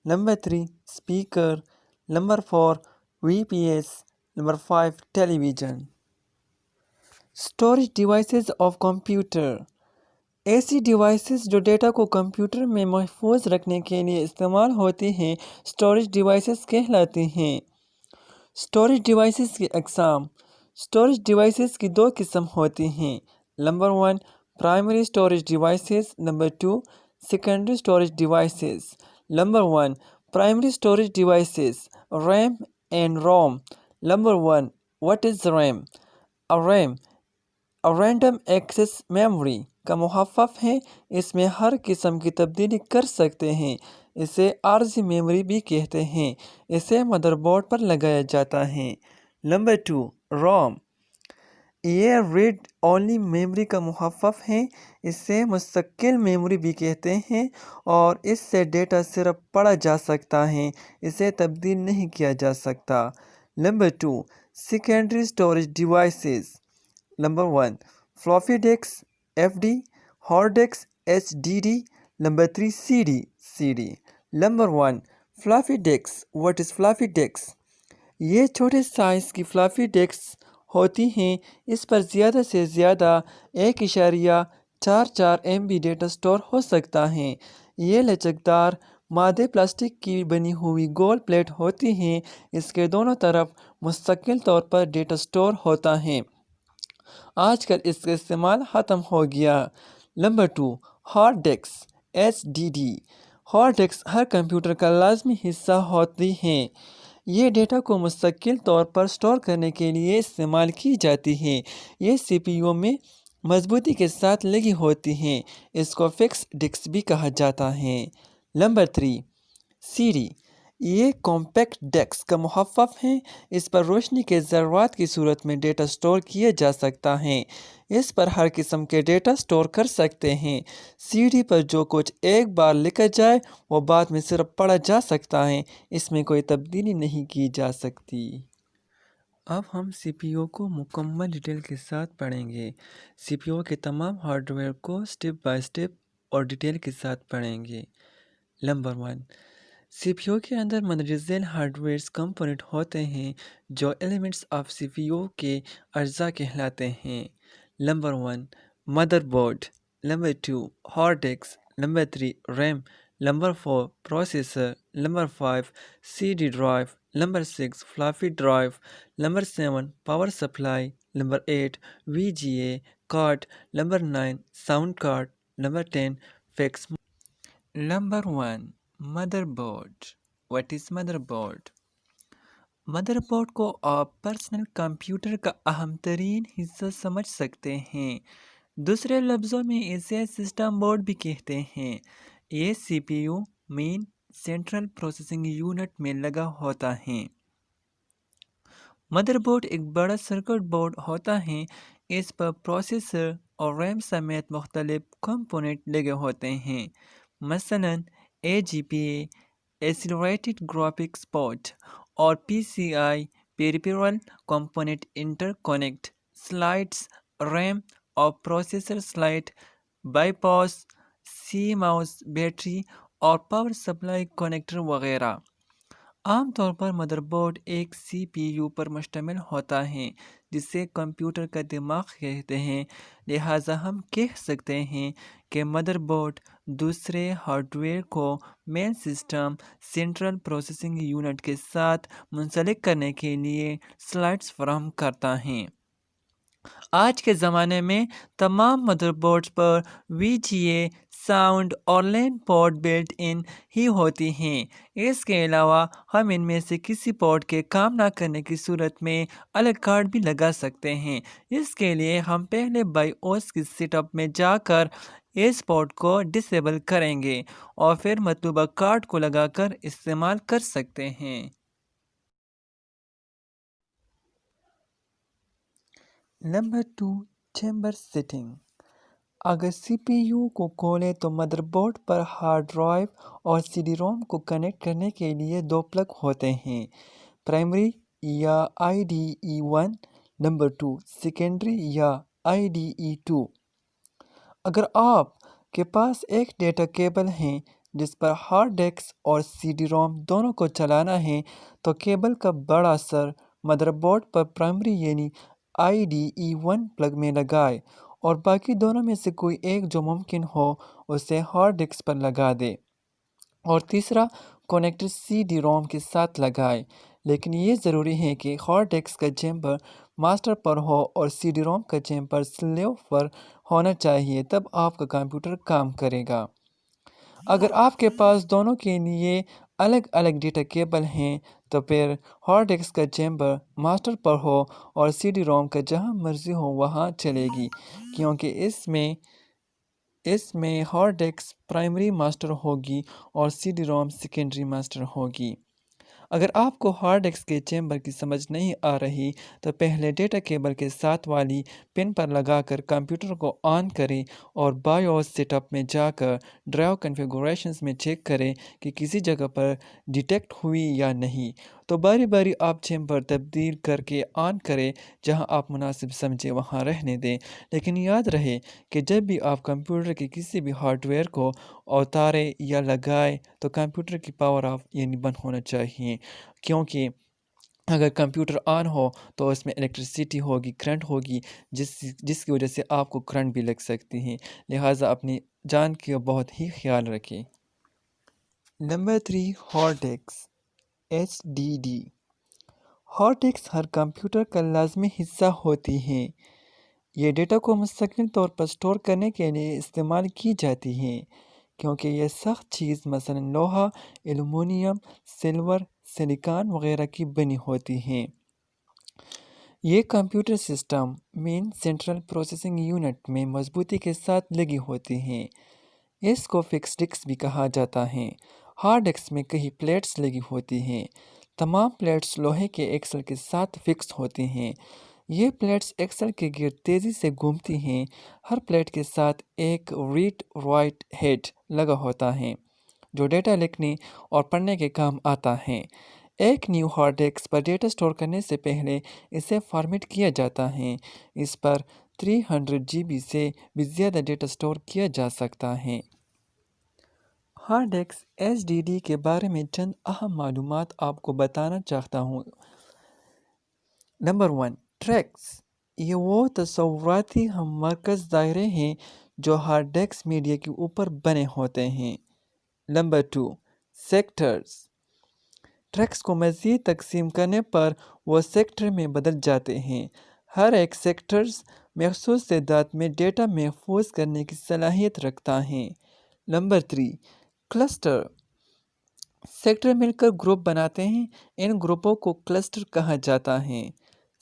[SPEAKER 1] Number 3 speaker. Number 4 VPS. Number 5 television. Storage devices of computer. ایسی devices جو data کو computer میں محفوظ رکھنے کے لیے استعمال ہوتی ہیں اسٹوریج ڈیوائسز کہلاتی ہیں۔ اسٹوریج ڈیوائسز کی اقسام۔ اسٹوریج ڈیوائسز کی 2 قسم ہوتی ہیں: number 1 primary storage devices, number 2 secondary storage devices. Number 1 primary storage devices, RAM and ROM. Number 1 what is RAM? RAM random access memory کا مخفف ہے، اس میں ہر قسم کی تبدیلی کر سکتے ہیں۔ اسے عارضی میموری بھی کہتے ہیں، اسے مدر بورڈ پر لگایا جاتا ہے۔ نمبر 2 روم، یہ ریڈ اونلی میموری کا مخفف ہے، اسے مستقل میموری بھی کہتے ہیں اور اس سے ڈیٹا صرف پڑھا جا سکتا ہے، اسے تبدیل نہیں کیا جا سکتا۔ Number 2 secondary storage devices. Number 1 floppy disk F D, hard disk H D D. Number 3 C D. Number 1 floppy disk. What is floppy disk? یہ چھوٹے سائز کی فلافی ڈسک ہوتی ہیں، اس پر زیادہ سے زیادہ 1.44 MB ڈیٹا سٹور ہو سکتا ہے۔ یہ لچکدار مادے پلاسٹک کی بنی ہوئی گول پلیٹ ہوتی ہیں، اس کے دونوں طرف مستقل طور پر ڈیٹا سٹور ہوتا ہے۔ آج کل اس کا استعمال ختم ہو گیا۔ Number 2 hard disk H D D. Hard disk ہر کمپیوٹر کا لازمی حصہ ہوتی ہیں، یہ ڈیٹا کو مستقل طور پر سٹور کرنے کے لیے استعمال کی جاتی ہیں۔ یہ سی پی یو میں مضبوطی کے ساتھ لگی ہوتی ہیں، اس کو فکس ڈسک بھی کہا جاتا ہے۔ نمبر 3 سی ڈی، یہ کمپیکٹ ڈسک کا مخفف ہے، اس پر روشنی کے ذرات کی صورت میں ڈیٹا سٹور کیا جا سکتا ہے، اس پر ہر قسم کے ڈیٹا سٹور کر سکتے ہیں۔ سی ڈی پر جو کچھ ایک بار لکھا جائے وہ بعد میں صرف پڑھا جا سکتا ہے، اس میں کوئی تبدیلی نہیں کی جا سکتی۔ اب ہم سی پی یو کو مکمل ڈیٹیل کے ساتھ پڑھیں گے۔ سی پی یو کے تمام ہارڈ ویئر کو اسٹیپ بائی اسٹیپ اور ڈیٹیل کے ساتھ پڑھیں گے۔ نمبر 1 سی پی یو کے اندر مندرجہ ذیل ہارڈ ویئر کمپوننٹ ہوتے ہیں جو elements of C P U کے اجزاء کہلاتے ہیں۔ Number 1 motherboard. Number 2 hard disk. Number 3 RAM. Number 4 processor. Number 5 C D drive. Number 6 floppy drive. Number 7 power supply. Number 8 V G A card. Number 9 sound card. Number 10 fix. Number 1 motherboard. What is motherboard? Motherboard کو آپ personal computer کا اہم ترین حصہ سمجھ سکتے ہیں۔ دوسرے لفظوں میں اسے سسٹم بورڈ بھی کہتے ہیں۔ یہ C P U main central processing unit میں لگا ہوتا ہے۔ مدر بورڈ ایک بڑا سرکٹ بورڈ ہوتا ہے۔ اس پر پروسیسر اور ریم سمیت مختلف کمپوننٹ لگے ہوتے ہیں، مثلاً A G P A accelerated graphics port اور P C I peripheral component interconnect slots, RAM اور processor slot, bypass, C mouse, battery اور پاور سپلائی کنیکٹر وغیرہ۔ عام طور پر مدر بورڈ ایک سی پی یو پر مشتمل ہوتا ہے جسے کمپیوٹر کا دماغ کہتے ہیں، لہٰذا ہم کہہ سکتے ہیں کہ مدر بورڈ دوسرے ہارڈ ویئر کو مین سسٹم سینٹرل پروسیسنگ یونٹ کے ساتھ منسلک کرنے کے لیے سلائٹس فراہم کرتا ہے۔ آج کے زمانے میں تمام مدر بورڈز پر وی جی اے ساؤنڈ اور لین پورٹ بلٹ ان ہی ہوتی ہیں۔ اس کے علاوہ ہم ان میں سے کسی پورٹ کے کام نہ کرنے کی صورت میں الگ کارڈ بھی لگا سکتے ہیں۔ اس کے لیے ہم پہلے بائی اوس کی سیٹ اپ میں جا کر اس پورٹ کو ڈسیبل کریں گے اور پھر مطلوبہ کارڈ کو لگا کر استعمال کر سکتے ہیں۔ Number 2، chamber setting. اگر سی پی یو کو کھولیں تو مدر بورڈ پر ہارڈ ڈرائیو اور سی ڈی روم کو کنیکٹ کرنے کے لیے دو پلگ ہوتے ہیں، پرائمری یا I D E 1، number 2 secondary یا آئی ڈی ای 2۔ اگر آپ کے پاس ایک ڈیٹا کیبل ہے جس پر ہارڈ ڈسک اور سی ڈی روم دونوں کو چلانا ہے تو کیبل کا بڑا سر مدر بورڈ پر پرائمری یعنی آئی ڈی ای 1 پلگ میں لگائے اور باقی دونوں میں سے کوئی ایک جو ممکن ہو اسے ہارڈ ڈسک پر لگا دے، اور تیسرا کنیکٹر سی ڈی روم کے ساتھ لگائے۔ لیکن یہ ضروری ہے کہ ہارڈ ڈسک کا چیمبر ماسٹر پر ہو اور سی ڈی روم کا چیمبر سلیو پر ہونا چاہیے، تب آپ کا کمپیوٹر کام کرے گا۔ اگر آپ کے پاس دونوں کے لیے الگ الگ ڈیٹا کیبل ہیں تو پھر ہارڈ ڈسک کا چیمبر ماسٹر پر ہو اور سی ڈی روم کا جہاں مرضی ہو وہاں چلے گی، کیونکہ اس میں ہارڈ ڈسک پرائمری ماسٹر ہوگی اور C D ROM secondary master ہوگی۔ اگر آپ کو ہارڈ ڈسک کے چیمبر کی سمجھ نہیں آ رہی تو پہلے ڈیٹا کیبل کے ساتھ والی پن پر لگا کر کمپیوٹر کو آن کریں اور بایوس سیٹ اپ میں جا کر ڈرائیو کنفیگریشنز میں چیک کریں کہ کسی جگہ پر ڈیٹیکٹ ہوئی یا نہیں، تو باری باری آپ چیمبر تبدیل کر کے آن کریں، جہاں آپ مناسب سمجھیں وہاں رہنے دیں۔ لیکن یاد رہے کہ جب بھی آپ کمپیوٹر کے کسی بھی ہارڈ ویئر کو اتاریں یا لگائیں تو کمپیوٹر کی پاور آف یعنی بند ہونا چاہیے، کیونکہ اگر کمپیوٹر آن ہو تو اس میں الیکٹریسٹی ہوگی، کرنٹ ہوگی، جس کی وجہ سے آپ کو کرنٹ بھی لگ سکتی ہے، لہٰذا اپنی جان کا بہت ہی خیال رکھیں۔ Number 3، hard disk H D D. Hard disk ہر کمپیوٹر کا لازمی حصہ ہوتی ہیں۔ یہ ڈیٹا کو مستقل طور پر سٹور کرنے کے لیے استعمال کی جاتی ہیں، کیونکہ یہ سخت چیز مثلاً لوہا، ایلومینیم، سلور، سلیکان وغیرہ کی بنی ہوتی ہیں۔ یہ computer system main central processing unit میں مضبوطی کے ساتھ لگی ہوتی ہیں۔ اس کو فکس ڈسک بھی کہا جاتا ہے۔ ہارڈ ڈسک میں کئی پلیٹس لگی ہوتی ہیں۔ تمام پلیٹس لوہے کے ایکسل کے ساتھ فکس ہوتی ہیں۔ یہ پلیٹس ایکسل کے گرد تیزی سے گھومتی ہیں۔ ہر پلیٹ کے ساتھ ایک ریڈ رائٹ ہیڈ لگا ہوتا ہے جو ڈیٹا لکھنے اور پڑھنے کے کام آتا ہے۔ ایک نیو ہارڈ ڈسک پر ڈیٹا سٹور کرنے سے پہلے اسے فارمیٹ کیا جاتا ہے۔ اس پر 300 جی بی سے بھی زیادہ ڈیٹا سٹور کیا جا سکتا ہے۔ Hard disk H D D کے بارے میں چند اہم معلومات آپ کو بتانا چاہتا ہوں۔ Number 1، tracks. یہ وہ تصوراتی ہم مرکز دائرے ہیں جو ہارڈ ڈسک میڈیا کے اوپر بنے ہوتے ہیں۔ Number 2، sectors. ٹریکس کو مزید تقسیم کرنے پر وہ سیکٹر میں بدل جاتے ہیں۔ ہر ایک سیکٹرز مخصوص تعداد میں ڈیٹا محفوظ کرنے کی صلاحیت رکھتا ہے۔ Number 3، cluster. سیکٹر مل کر گروپ بناتے ہیں، ان گروپوں کو کلسٹر کہا جاتا ہے۔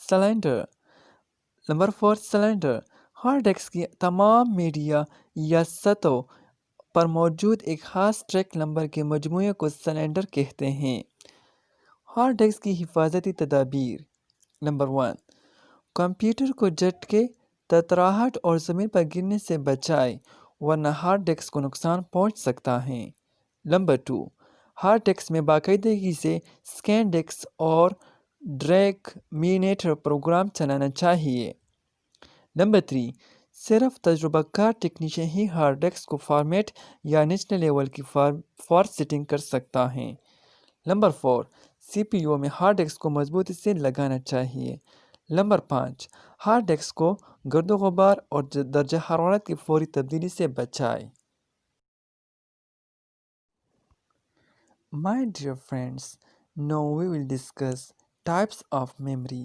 [SPEAKER 1] Cylinder. Number 4، cylinder. Hard disk کی تمام میڈیا یا سطحوں پر موجود ایک خاص ٹریک نمبر کے مجموعے کو سلنڈر کہتے ہیں۔ ہارڈ ڈسک کی حفاظتی تدابیر۔ نمبر 1، کمپیوٹر کو جھٹکے، تتراہٹ اور زمین پر گرنے سے بچائے، ورنہ ہارڈ ڈسک کو نقصان پہنچ سکتا ہے۔ نمبر 2، ہارڈ ڈسک میں باقاعدگی سے سکین ڈسک اور ڈریگ مینیٹر پروگرام چلانا چاہیے۔ نمبر 3، صرف تجربہ کار ٹیکنیشین ہی ہارڈ ڈسک کو فارمیٹ یا نچلے لیول کی فارمیٹنگ کر سکتا ہے۔ نمبر 4، سی پی یو میں ہارڈ ڈسک کو مضبوطی سے لگانا چاہیے۔ نمبر 5، ہارڈ ڈسک کو گرد و غبار اور درجہ حرارت کی فوری تبدیلی سے بچائے۔ My dear friends, now we will discuss types of memory.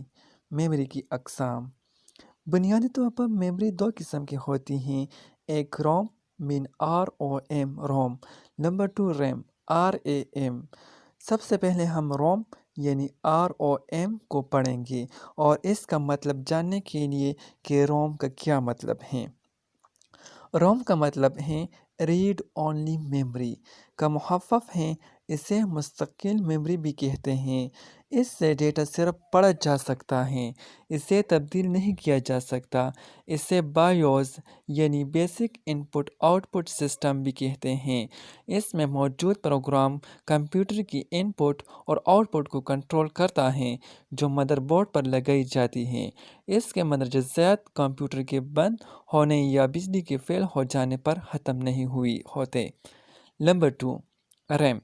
[SPEAKER 1] Memory کی اقسام۔ بنیادی طور پر میموری دو قسم کی ہوتی ہیں، ایک روم مین ROM روم، نمبر 2 ریم RAM۔ سب سے پہلے ہم روم یعنی ROM کو پڑھیں گے اور اس کا مطلب جاننے کے لیے کہ روم کا کیا مطلب ہے۔ روم کا مطلب ہے ریڈ اونلی میموری کا مخفف ہے، اسے مستقل میموری بھی کہتے ہیں۔ اس سے ڈیٹا صرف پڑھا جا سکتا ہے، اسے تبدیل نہیں کیا جا سکتا۔ اسے بایوس یعنی بیسک ان پٹ آؤٹ پٹ سسٹم بھی کہتے ہیں۔ اس میں موجود پروگرام کمپیوٹر کی ان پٹ اور آؤٹ پٹ کو کنٹرول کرتا ہے، جو مدر بورڈ پر لگائی جاتی ہے۔ اس کے مدرجات کمپیوٹر کے بند ہونے یا بجلی کے فیل ہو جانے پر ختم نہیں ہوتے۔ Number 2 RAM.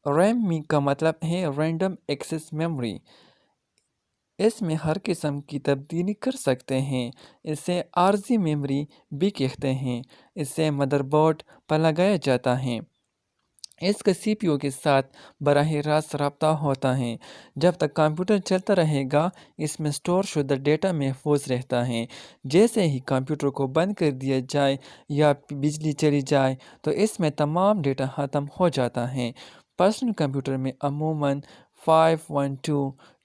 [SPEAKER 1] ریم کا مطلب ہے رینڈم ایکسیس میموری۔ اس میں ہر قسم کی تبدیلی کر سکتے ہیں۔ اسے عارضی میموری بھی کہتے ہیں۔ اسے مدر بورڈ پر لگایا جاتا ہے۔ اس کا سی پی یو کے ساتھ براہ راست رابطہ ہوتا ہے۔ جب تک کمپیوٹر چلتا رہے گا، اس میں اسٹور شدہ ڈیٹا محفوظ رہتا ہے۔ جیسے ہی کمپیوٹر کو بند کر دیا جائے یا بجلی چلی جائے تو اس میں تمام ڈیٹا ختم ہو جاتا ہے۔ پرسنل کمپیوٹر میں عموماً 512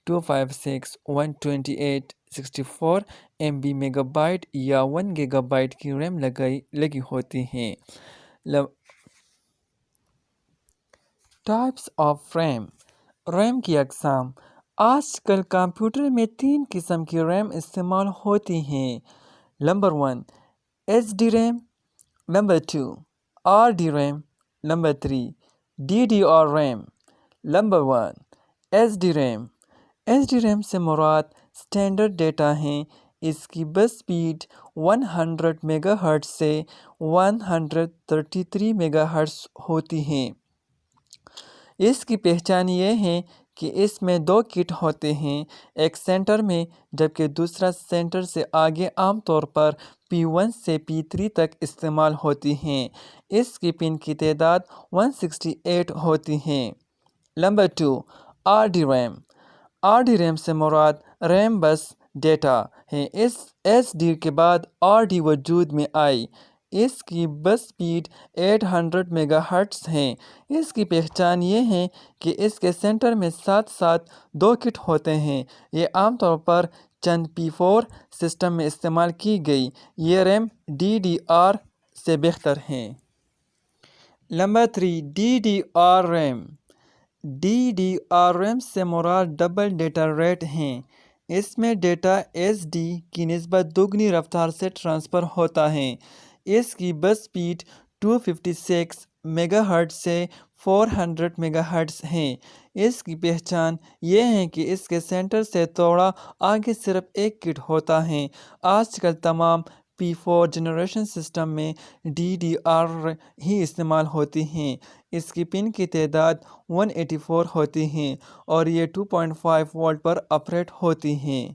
[SPEAKER 1] 256 128 64 MB میگا بائٹ یا 1 گیگا بائٹ کی ریم لگی ہوتی ہے۔ Types of RAM. ریم کی اقسام۔ آج کل کمپیوٹر میں 3 قسم کی ریم استعمال ہوتی ہیں۔ Number 1 HD RAM, number 2 RD RAM, number 3 DDR RAM. Number 1 SD RAM. SD RAM سے مراد اسٹینڈرڈ ڈیٹا ہیں۔ اس کی بس سپیڈ 100 میگا ہرٹز سے 133 میگا ہرٹز ہوتی ہے۔ اس کی پہچان یہ ہے کہ اس میں 2 کٹ ہوتے ہیں، ایک سینٹر میں جبکہ دوسرا سینٹر سے آگے، عام طور پر P1 سے P3 تک استعمال ہوتی ہیں۔ اس کی پن کی تعداد 168 ہوتی ہے۔ Number 2 RD RAM. RD RAM سے مراد ریم بس ڈیٹا ہے۔ اس SD کے بعد RD وجود میں آئی۔ اس کی بس سپیڈ 800 میگا ہرٹز ہے۔ اس کی پہچان یہ ہے کہ اس کے سینٹر میں ساتھ ساتھ 2 کٹ ہوتے ہیں۔ یہ عام طور پر چند P4 سسٹم میں استعمال کی گئی۔ یہ ریم DDR سے بہتر ہے۔ Number 3 DDR RAM. DDR RAM سے مراد ڈبل ڈیٹا ریٹ ہیں۔ اس میں ڈیٹا SD کی نسبت دوگنی رفتار سے ٹرانسفر ہوتا ہے۔ اس کی بس سپیڈ 256 میگا ہرٹز سے 400 میگا ہرٹز ہے۔ اس کی پہچان یہ ہے کہ اس کے سینٹر سے تھوڑا آگے صرف ایک کٹ ہوتا ہے۔ آج کل تمام P4 جنریشن سسٹم میں DDR ہی استعمال ہوتی ہیں۔ اس کی پن کی تعداد 184 ہوتی ہیں اور یہ 2.5 وولٹ پر آپریٹ ہوتی ہیں۔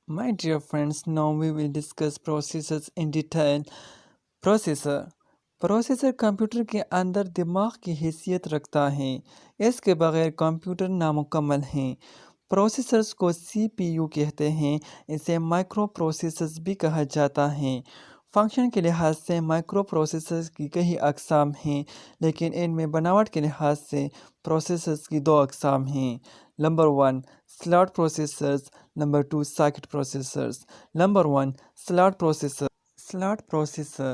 [SPEAKER 1] My dear friends, now we will discuss processors in detail. Processor computer کے اندر دماغ کی حیثیت رکھتا ہے۔ اس کے بغیر کمپیوٹر نامکمل ہے۔ پروسیسرز کو CPU کہتے ہیں۔ اسے مائکرو پروسیسرز بھی کہا جاتا ہے۔ فنکشن کے لحاظ سے مائکرو پروسیسرز کی کئی اقسام ہیں، لیکن ان میں بناوٹ کے لحاظ سے پروسیسرز کی 2 اقسام ہیں۔ Number 1 slot processors. Number 2, circuit processors. Number 1, slot processor. slot processor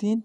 [SPEAKER 1] 3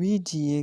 [SPEAKER 1] VGA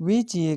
[SPEAKER 1] VGA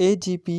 [SPEAKER 1] AGP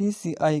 [SPEAKER 1] PCI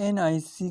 [SPEAKER 1] NIC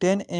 [SPEAKER 1] 10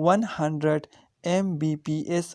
[SPEAKER 1] 100 Mbps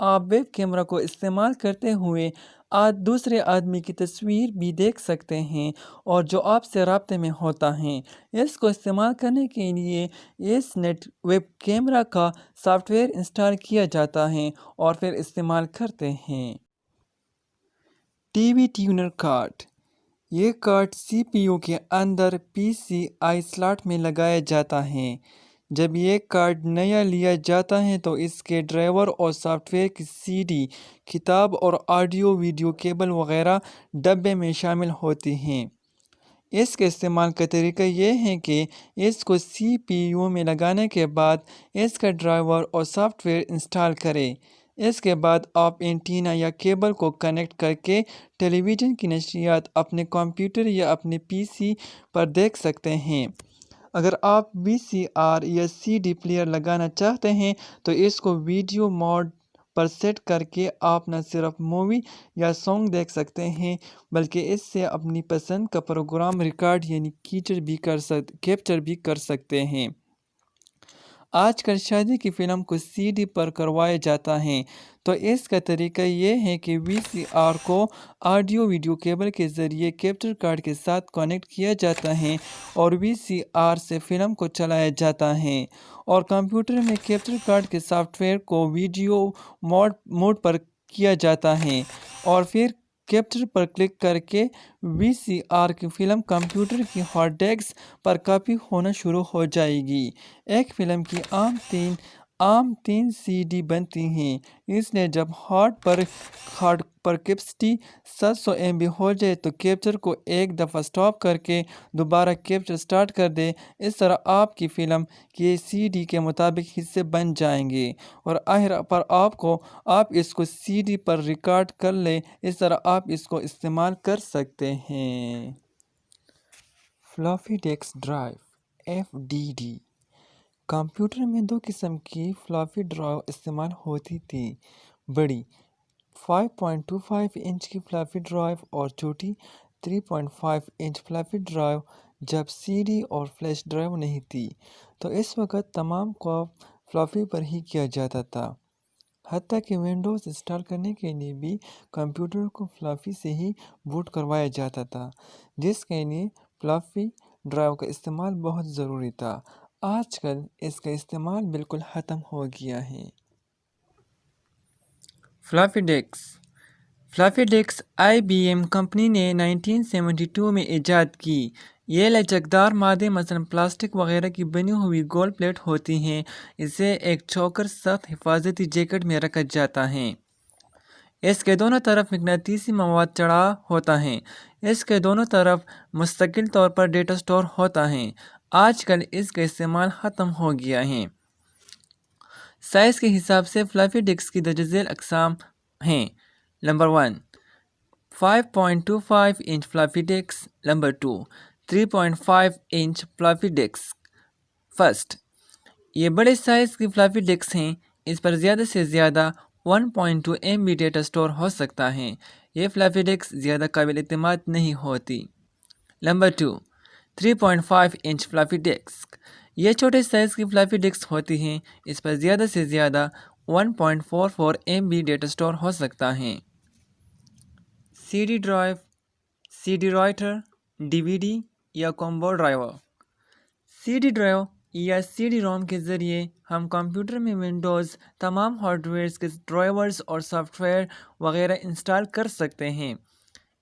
[SPEAKER 1] آپ ویب کیمرہ کو استعمال کرتے ہوئے دوسرے آدمی کی تصویر بھی دیکھ سکتے ہیں اور جو آپ سے رابطے میں ہوتا ہے۔ اس کو استعمال کرنے کے لیے اس نیٹ ویب کیمرہ کا سافٹ ویئر انسٹال کیا جاتا ہے اور پھر استعمال کرتے ہیں۔ T V tuner card. یہ کارڈ سی پی یو کے اندر پی سی آئی سلاٹ میں لگایا جاتا ہے۔ جب یہ کارڈ نیا لیا جاتا ہے تو اس کے ڈرائیور اور سافٹ ویئر کی سی ڈی، کتاب اور آڈیو ویڈیو کیبل وغیرہ ڈبے میں شامل ہوتی ہیں۔ اس کے استعمال کا طریقہ یہ ہے کہ اس کو سی پی یو میں لگانے کے بعد اس کا ڈرائیور اور سافٹ ویئر انسٹال کریں۔ اس کے بعد آپ اینٹینا یا کیبل کو کنیکٹ کر کے ٹیلی ویژن کی نشریات اپنے کمپیوٹر یا اپنے پی سی پر دیکھ سکتے ہیں۔ اگر آپ وی سی آر یا سی ڈی پلیئر لگانا چاہتے ہیں تو اس کو ویڈیو موڈ پر سیٹ کر کے آپ نہ صرف مووی یا سانگ دیکھ سکتے ہیں بلکہ اس سے اپنی پسند کا پروگرام ریکارڈ یعنی کیپچر بھی کر سکتے ہیں۔ آج کل شادی کی فلم کو سی ڈی پر کروایا جاتا ہے تو اس کا طریقہ یہ ہے کہ وی سی آر کو آڈیو ویڈیو کیبل کے ذریعے کیپچر کارڈ کے ساتھ کنیکٹ کیا جاتا ہے اور وی سی آر سے فلم کو چلایا جاتا ہے اور کمپیوٹر میں کیپچر کارڈ کے سافٹ ویئر کو ویڈیو موڈ پر کیا جاتا ہے اور پھر کیپچر پر کلک کر کے وی سی آر کی فلم کمپیوٹر کی ہارڈ ڈسک پر کاپی ہونا شروع ہو جائے گی۔ ایک فلم کی عام تین سی ڈی بنتی ہیں، اس لیے جب ہارڈ پر کیپیسٹی 700 MB ہو جائے تو کیپچر کو ایک دفعہ سٹاپ کر کے دوبارہ کیپچر سٹارٹ کر دیں۔ اس طرح آپ کی فلم کے سی ڈی کے مطابق حصے بن جائیں گے اور آخر پر آپ اس کو سی ڈی پر ریکارڈ کر لیں۔ اس طرح آپ اس کو استعمال کر سکتے ہیں۔ Floppy disk drive FDD۔ Computer میں دو قسم کی فلاپی ڈرائیو استعمال ہوتی تھی، بڑی 5.25 انچ کی فلاپی ڈرائیو اور چھوٹی 3.5 انچ فلاپی ڈرائیو۔ جب سی ڈی اور فلیش ڈرائیو نہیں تھی تو اس وقت تمام کام فلاپی پر ہی کیا جاتا تھا، حتیٰ کہ ونڈوز انسٹال کرنے کے لیے بھی کمپیوٹر کو فلاپی سے ہی بوٹ کروایا جاتا تھا، جس کے لیے فلاپی ڈرائیو کا استعمال بہت ضروری تھا۔ آج کل اس کا استعمال بالکل ختم ہو گیا ہے۔ فلاپی ڈسک IBM کمپنی نے 1972 میں ایجاد کی۔ یہ لچکدار مادے مثلاً پلاسٹک وغیرہ کی بنی ہوئی گول پلیٹ ہوتی ہیں۔ اسے ایک چوکر سخت حفاظتی جیکٹ میں رکھا جاتا ہے۔ اس کے دونوں طرف مقناطیسی مواد چڑھا ہوتا ہے۔ اس کے دونوں طرف مستقل طور پر ڈیٹا سٹور ہوتا ہے۔ آج کل اس کا استعمال ختم ہو گیا ہے۔ سائز کے حساب سے فلاپی ڈسک کی درجہ ذیل اقسام ہیں۔ Number 1 5.25 inch floppy disk. Number 2 3.5 inch floppy disk. First, یہ بڑے سائز کی فلاپی ڈسک ہیں۔ اس پر زیادہ سے زیادہ 1.2 MB ڈیٹا سٹور ہو سکتا ہے۔ یہ فلاپی ڈسک زیادہ قابل اعتماد نہیں ہوتی۔ Number 2 3.5 inch floppy disk. یہ چھوٹے سائز کی فلاپی ڈسک ہوتی ہیں۔ اس پر زیادہ سے زیادہ 1.44 MB ڈیٹا سٹور ہو سکتا ہے۔ C D drive, C D writer, DVD یا combo drive. C D drive یا سی ڈی روم کے ذریعے ہم کمپیوٹر میں ونڈوز تمام ہارڈ ویئرز کے ڈرائیورز اور سافٹ ویئر وغیرہ انسٹال کر سکتے ہیں۔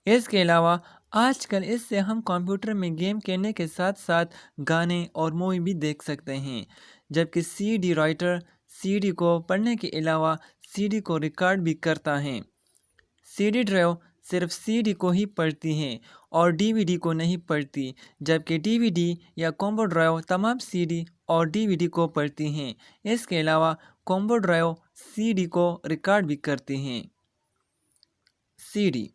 [SPEAKER 1] اس کے علاوہ آج کل اس سے ہم کمپیوٹر میں گیم کھیلنے کے ساتھ ساتھ گانے اور مووی بھی دیکھ سکتے ہیں، جبکہ C D writer C D کو پڑھنے کے علاوہ سی ڈی کو ریکارڈ بھی کرتا ہے۔ سی ڈی ڈرائیو صرف سی ڈی کو ہی پڑھتی ہے اور DVD کو نہیں پڑھتی، جبکہ DVD یا کومبو ڈرائیو تمام سی ڈی اور DVD کو پڑھتی ہیں۔ اس کے علاوہ کومبو ڈرائیو سی ڈی کو ریکارڈ بھی کرتی ہیں۔ سی ڈی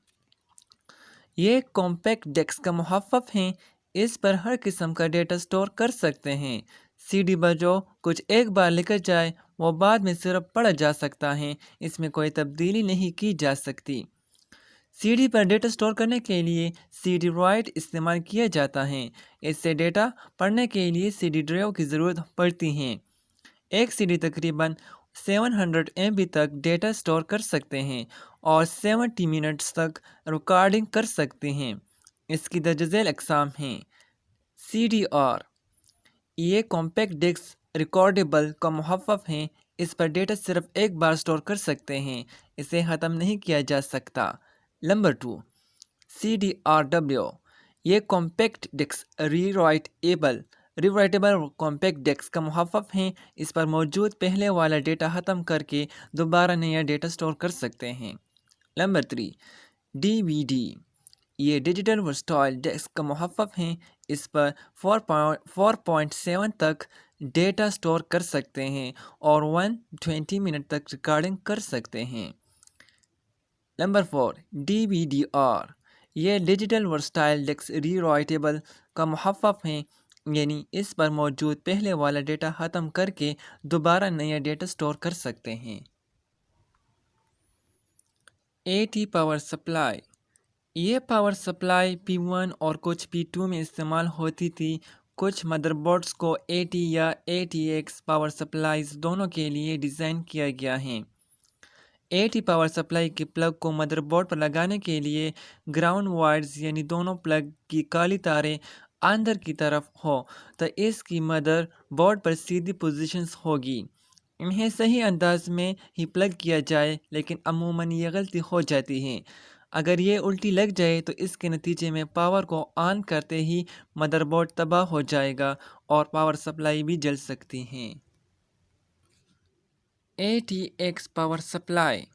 [SPEAKER 1] یہ کمپیکٹ ڈسک کا مخفف ہیں۔ اس پر ہر قسم کا ڈیٹا سٹور کر سکتے ہیں۔ سی ڈی پر جو کچھ ایک بار لکھا جائے وہ بعد میں صرف پڑھا جا سکتا ہے، اس میں کوئی تبدیلی نہیں کی جا سکتی۔ سی ڈی پر ڈیٹا سٹور کرنے کے لیے سی ڈی رائٹ استعمال کیا جاتا ہے۔ اس سے ڈیٹا پڑھنے کے لیے سی ڈی ڈرائیو کی ضرورت پڑتی ہے۔ ایک سی ڈی تقریباً 700 MB تک ڈیٹا سٹور کر سکتے ہیں اور 70 منٹس تک ریکارڈنگ کر سکتے ہیں۔ اس کی درج ذیل اقسام ہیں: CDR، یہ کمپیکٹ ڈسک ریکارڈیبل کا مخفف ہے، اس پر ڈیٹا صرف ایک بار سٹور کر سکتے ہیں، اسے ختم نہیں کیا جا سکتا۔ نمبر 2، CDRW، یہ کمپیکٹ ڈسک ریورائٹیبل کمپیکٹ ڈسک کا مخفف ہے، اس پر موجود پہلے والا ڈیٹا ختم کر کے دوبارہ نیا ڈیٹا سٹور کر سکتے ہیں۔ نمبر 3، DVD، یہ ڈیجیٹل ورسٹائل ڈسک کا مخفف ہے، اس پر 4.7 تک ڈیٹا سٹور کر سکتے ہیں اور 120 منٹ تک ریکارڈنگ کر سکتے ہیں۔ نمبر 4، DVDR، یہ ڈیجیٹل ورسٹائل ڈسک ری رائٹیبل کا مخفف ہے، یعنی اس پر موجود پہلے والا ڈیٹا ختم کر کے دوبارہ نیا ڈیٹا سٹور کر سکتے ہیں۔ AT پاور سپلائی، یہ پاور سپلائی P1 اور کچھ P2 میں استعمال ہوتی تھی۔ کچھ مدر بورڈز کو AT یا ATX پاور سپلائیز دونوں کے لیے ڈیزائن کیا گیا ہے۔ AT پاور سپلائی کے پلگ کو مدر بورڈ پر لگانے کے لیے گراؤنڈ وائرز یعنی دونوں پلگ کی کالی تاریں اندر کی طرف ہو تو اس کی مدر بورڈ پر سیدھی پوزیشنز ہوگی۔ انہیں صحیح انداز میں ہی پلگ کیا جائے، لیکن عموماً یہ غلطی ہو جاتی ہے۔ اگر یہ الٹی لگ جائے تو اس کے نتیجے میں پاور کو آن کرتے ہی مدر بورڈ تباہ ہو جائے گا اور پاور سپلائی بھی جل سکتی ہیں۔ ATX power supply,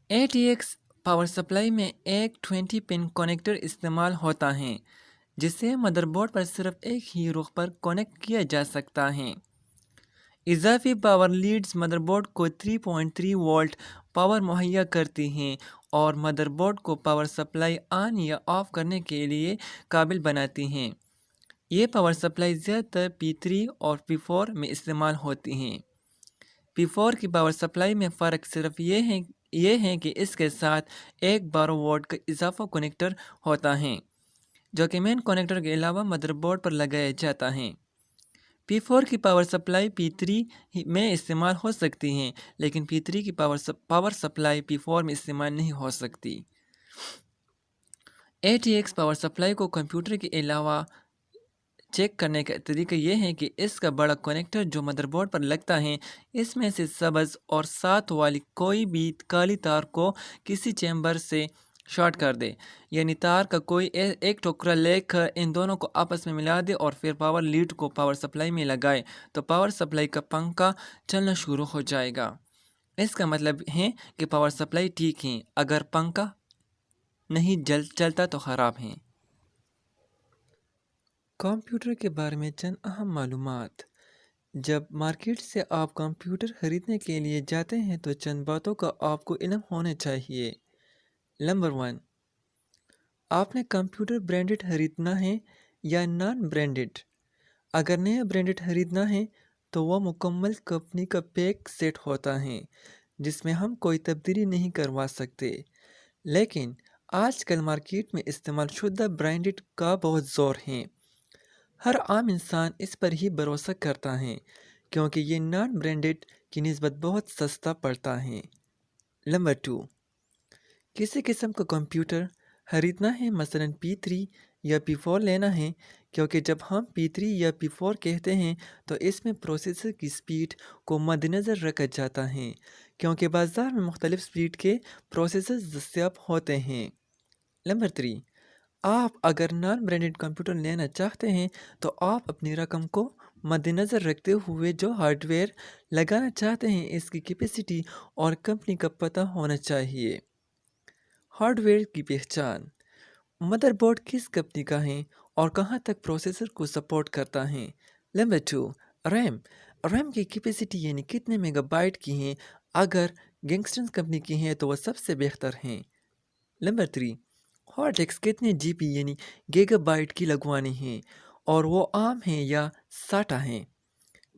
[SPEAKER 1] ATX power supply میں ایک 20 پن کنیکٹر استعمال ہوتا ہے جسے مدر بورڈ پر صرف ایک ہی رخ پر کنیکٹ کیا جا سکتا ہے۔ اضافی پاور لیڈز مدر بورڈ کو 3.3 وولٹ پاور مہیا کرتی ہیں اور مدر بورڈ کو پاور سپلائی آن یا آف کرنے کے لیے قابل بناتی ہیں۔ یہ پاور سپلائی زیادہ تر P3 اور P4 میں استعمال ہوتی ہیں۔ P4 کی پاور سپلائی میں فرق صرف یہ ہے کہ اس کے ساتھ ایک 12 وولٹ کا اضافہ کنیکٹر ہوتا ہے جو کہ مین کنیکٹر کے علاوہ مدر بورڈ پر لگایا جاتا ہے۔ P4 کی پاور سپلائی P3 میں استعمال ہو سکتی ہیں، لیکن P3 کی پاور سپلائی P4 میں استعمال نہیں ہو سکتی۔ ATX پاور سپلائی کو کمپیوٹر کے علاوہ چیک کرنے کا طریقہ یہ ہے کہ اس کا بڑا کنیکٹر جو مدر بورڈ پر لگتا ہے، اس میں سے سبز اور ساتھ والی کوئی بھی کالی تار کو کسی چیمبر سے شارٹ کر دے، یعنی تار کا کوئی ایک ٹکڑا لے کر ان دونوں کو آپس میں ملا دے اور پھر پاور لیڈ کو پاور سپلائی میں لگائے تو پاور سپلائی کا پنکھا چلنا شروع ہو جائے گا۔ اس کا مطلب ہے کہ پاور سپلائی ٹھیک ہے، اگر پنکھا نہیں چلتا تو خراب ہے۔ کمپیوٹر کے بارے میں چند اہم معلومات۔ جب مارکیٹ سے آپ کمپیوٹر خریدنے کے لیے جاتے ہیں تو چند باتوں کا آپ کو علم ہونا چاہیے۔ نمبر 1، آپ نے کمپیوٹر برانڈڈ خریدنا ہے یا نان برانڈڈ۔ اگر نیا برانڈڈ خریدنا ہے تو وہ مکمل کمپنی کا پیک سیٹ ہوتا ہے جس میں ہم کوئی تبدیلی نہیں کروا سکتے، لیکن آج کل مارکیٹ میں استعمال شدہ برانڈڈ کا بہت زور ہے۔ ہر عام انسان اس پر ہی بھروسہ کرتا ہے کیونکہ یہ نان برانڈڈ کی نسبت بہت سستا پڑتا ہے۔ نمبر 2، کسی قسم کا کمپیوٹر خریدنا ہے، مثلا P3 یا P4 لینا ہے، کیونکہ جب ہم P3 یا P4 کہتے ہیں تو اس میں پروسیسر کی سپیڈ کو مد نظر رکھا جاتا ہے، کیونکہ بازار میں مختلف سپیڈ کے پروسیسرز دستیاب ہوتے ہیں۔ نمبر 3، آپ اگر نان برانڈڈ کمپیوٹر لینا چاہتے ہیں تو آپ اپنی رقم کو مد نظر رکھتے ہوئے جو ہارڈ ویئر لگانا چاہتے ہیں اس کی کیپیسٹی اور کمپنی کا پتہ ہونا چاہیے۔ ہارڈ ویئر کی پہچان، مدر بورڈ کس کمپنی کا ہے اور کہاں تک پروسیسر کو سپورٹ کرتا ہے۔ نمبر 2، ریم کی کیپیسٹی یعنی کتنے میگا بائٹ کی ہیں، اگر گینگسٹن کمپنی کی ہیں تو وہ سب سے بہتر ہیں۔ نمبر 3، ہارڈ ڈسک کتنے GB یعنی گیگا بائٹ کی لگوانی ہیں اور وہ عام ہیں یا SATA ہیں۔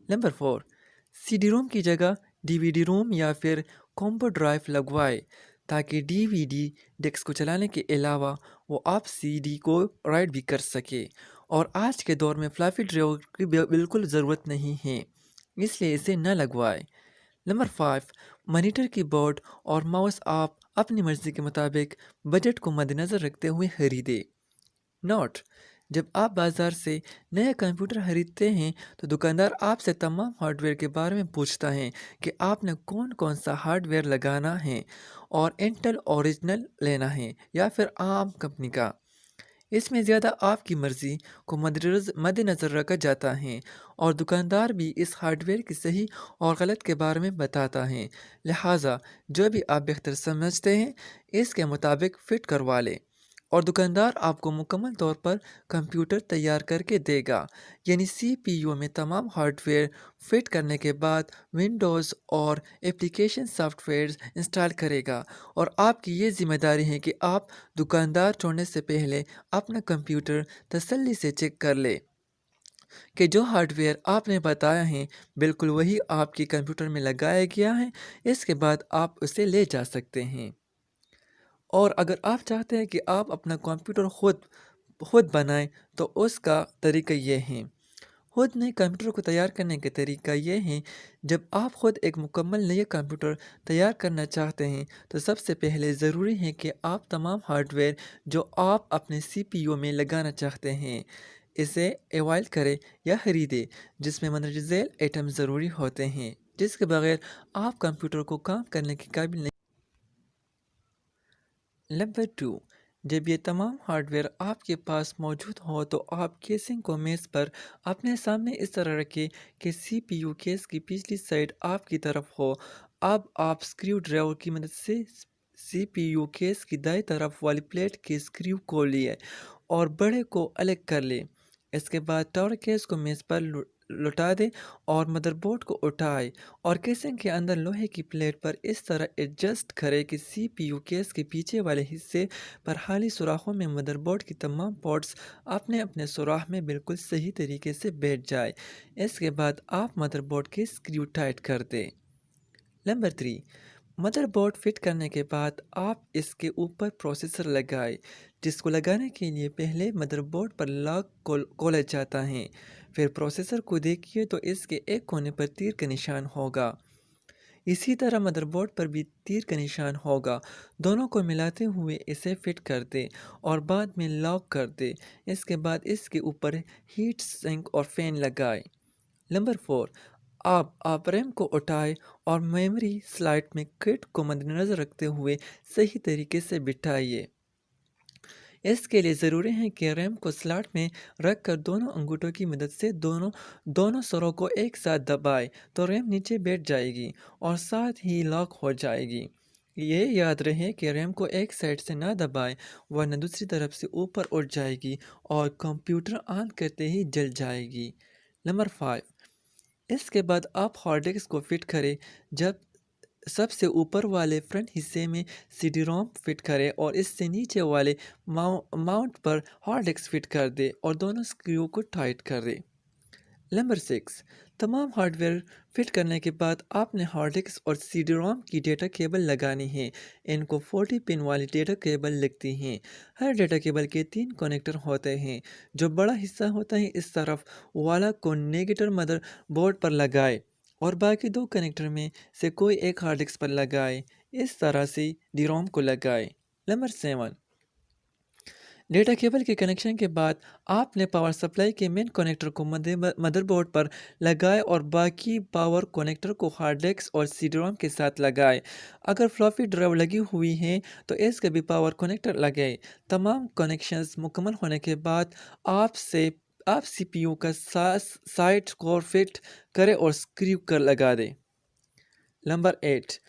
[SPEAKER 1] نمبر 4، CD روم کی جگہ DVD روم یا پھر کومبو ڈرائیو لگوائے تاکہ DVD ڈسک کو چلانے کے علاوہ وہ آپ CD کو رائٹ بھی کر سکے، اور آج کے دور میں فلافی ڈرائیو کی بالکل ضرورت نہیں ہے، اس لیے اسے نہ لگوائے۔ نمبر 5، مانیٹر کی بورڈ اور ماؤس آپ اپنی مرضی کے مطابق بجٹ کو مد نظر رکھتے ہوئے خریدیں۔ نوٹ: جب آپ بازار سے نیا کمپیوٹر خریدتے ہیں تو دکاندار آپ سے تمام ہارڈ ویئر کے بارے میں پوچھتا ہے کہ آپ نے کون سا ہارڈ ویئر لگانا ہے اور انٹل اوریجنل لینا ہے یا پھر عام کمپنی کا۔ اس میں زیادہ آپ کی مرضی کو مد نظر رکھا جاتا ہے اور دکاندار بھی اس ہارڈ ویئر کی صحیح اور غلط کے بارے میں بتاتا ہے، لہٰذا جو بھی آپ بہتر سمجھتے ہیں اس کے مطابق فٹ کروا لیں اور دکاندار آپ کو مکمل طور پر کمپیوٹر تیار کر کے دے گا، یعنی سی پی یو میں تمام ہارڈ ویئر فٹ کرنے کے بعد ونڈوز اور اپلیکیشن سافٹ ویئر انسٹال کرے گا، اور آپ کی یہ ذمہ داری ہے کہ آپ دکاندار چھوڑنے سے پہلے اپنا کمپیوٹر تسلی سے چیک کر لیں کہ جو ہارڈ ویئر آپ نے بتایا ہے بالکل وہی آپ کے کمپیوٹر میں لگایا گیا ہے۔ اس کے بعد آپ اسے لے جا سکتے ہیں۔ اور اگر آپ چاہتے ہیں کہ آپ اپنا کمپیوٹر خود بنائیں تو اس کا طریقہ یہ ہے۔ خود نئے کمپیوٹر کو تیار کرنے کا طریقہ یہ ہے: جب آپ خود ایک مکمل نیا کمپیوٹر تیار کرنا چاہتے ہیں تو سب سے پہلے ضروری ہے کہ آپ تمام ہارڈ ویئر جو آپ اپنے سی پی یو میں لگانا چاہتے ہیں اسے اوائل کریں یا خریدیں، جس میں مندرجہ ذیل ایٹم ضروری ہوتے ہیں جس کے بغیر آپ کمپیوٹر کو کام کرنے کے قابل نہیں۔ نمبر 2، جب یہ تمام ہارڈ ویئر آپ کے پاس موجود ہو تو آپ کیسنگ کو میز پر اپنے سامنے اس طرح رکھیں کہ سی پی یو کیس کی پچھلی سائڈ آپ کی طرف ہو۔ اب آپ اسکریو ڈرائیور کی مدد سے سی پی یو کیس کی دائیں طرف والی پلیٹ کے اسکریو کو لیں اور بڑے کو الگ کر لیں۔ اس کے بعد ٹاور کیس کو میز پر لٹا دیں اور مدر بورڈ کو اٹھائیں اور کیسنگ کے اندر لوہے کی پلیٹ پر اس طرح ایڈجسٹ کریں کہ سی پی یو کیس کے پیچھے والے حصے پر خالی سوراخوں میں مدر بورڈ کی تمام پورٹس اپنے اپنے سوراخ میں بالکل صحیح طریقے سے بیٹھ جائیں۔ اس کے بعد آپ مدر بورڈ کے اسکریو ٹائٹ کر دیں۔ نمبر 3، مدر بورڈ فٹ کرنے کے بعد آپ اس کے اوپر پروسیسر لگائیں، جس کو لگانے کے لیے پہلے مدر بورڈ پر لاک کھولا جاتا ہے۔ پھر پروسیسر کو دیکھیے تو اس کے ایک کونے پر تیر کا نشان ہوگا، اسی طرح مدر بورڈ پر بھی تیر کا نشان ہوگا۔ دونوں کو ملاتے ہوئے اسے فٹ کر دیں اور بعد میں لاک کر دیں۔ اس کے بعد اس کے اوپر ہیٹ سنک اور فین لگائیں۔ نمبر 4، آپ ریم کو اٹھائیں اور میموری سلاٹ میں کٹ کو مد نظر رکھتے ہوئے صحیح طریقے سے بٹھائیے۔ اس کے لیے ضروری ہے کہ ریم کو سلاٹ میں رکھ کر دونوں انگوٹھوں کی مدد سے دونوں سروں کو ایک ساتھ دبائیں تو ریم نیچے بیٹھ جائے گی اور ساتھ ہی لاک ہو جائے گی۔ یہ یاد رہے کہ ریم کو ایک سائڈ سے نہ دبائیں ورنہ دوسری طرف سے اوپر اٹھ جائے گی اور کمپیوٹر آن کرتے ہی جل جائے گی۔ نمبر 5، اس کے بعد آپ ہارڈ ڈسک کو فٹ کریں۔ جب سب سے اوپر والے فرنٹ حصے میں سی ڈی روم فٹ کریں اور اس سے نیچے والے ماؤنٹ پر ہارڈ ڈسک فٹ کر دیں اور دونوں اسکریو کو ٹائٹ کر دیں۔ نمبر 6، تمام ہارڈ ویئر فٹ کرنے کے بعد آپ نے ہارڈ ڈسک اور سی ڈی روم کی ڈیٹا کیبل لگانی ہے۔ ان کو 40 پن والی ڈیٹا کیبل لگتی ہیں۔ ہر ڈیٹا کیبل کے 3 کنیکٹر ہوتے ہیں۔ جو بڑا حصہ ہوتا ہے اس طرف والا کو نیگیٹو مدر بورڈ پر لگائیں اور باقی 2 کنیکٹر میں سے کوئی ایک ہارڈ ڈسک پر لگائیں، اس طرح سے ڈی روم کو لگائیں۔ نمبر 7، ڈیٹا کیبل کے کنیکشن کے بعد آپ نے پاور سپلائی کے مین کنیکٹر کو مدر بورڈ پر لگائے اور باقی پاور کنیکٹر کو ہارڈ ڈسک اور سی ڈی روم کے ساتھ لگائے۔ اگر فلافی ڈرائیو لگی ہوئی ہے تو اس کا بھی پاور کنیکٹر لگائیں۔ تمام کنیکشنز مکمل ہونے کے بعد آپ سی پی یو کا سائڈ کور فٹ کریں اور اسکریو لگا دیں۔ نمبر 8،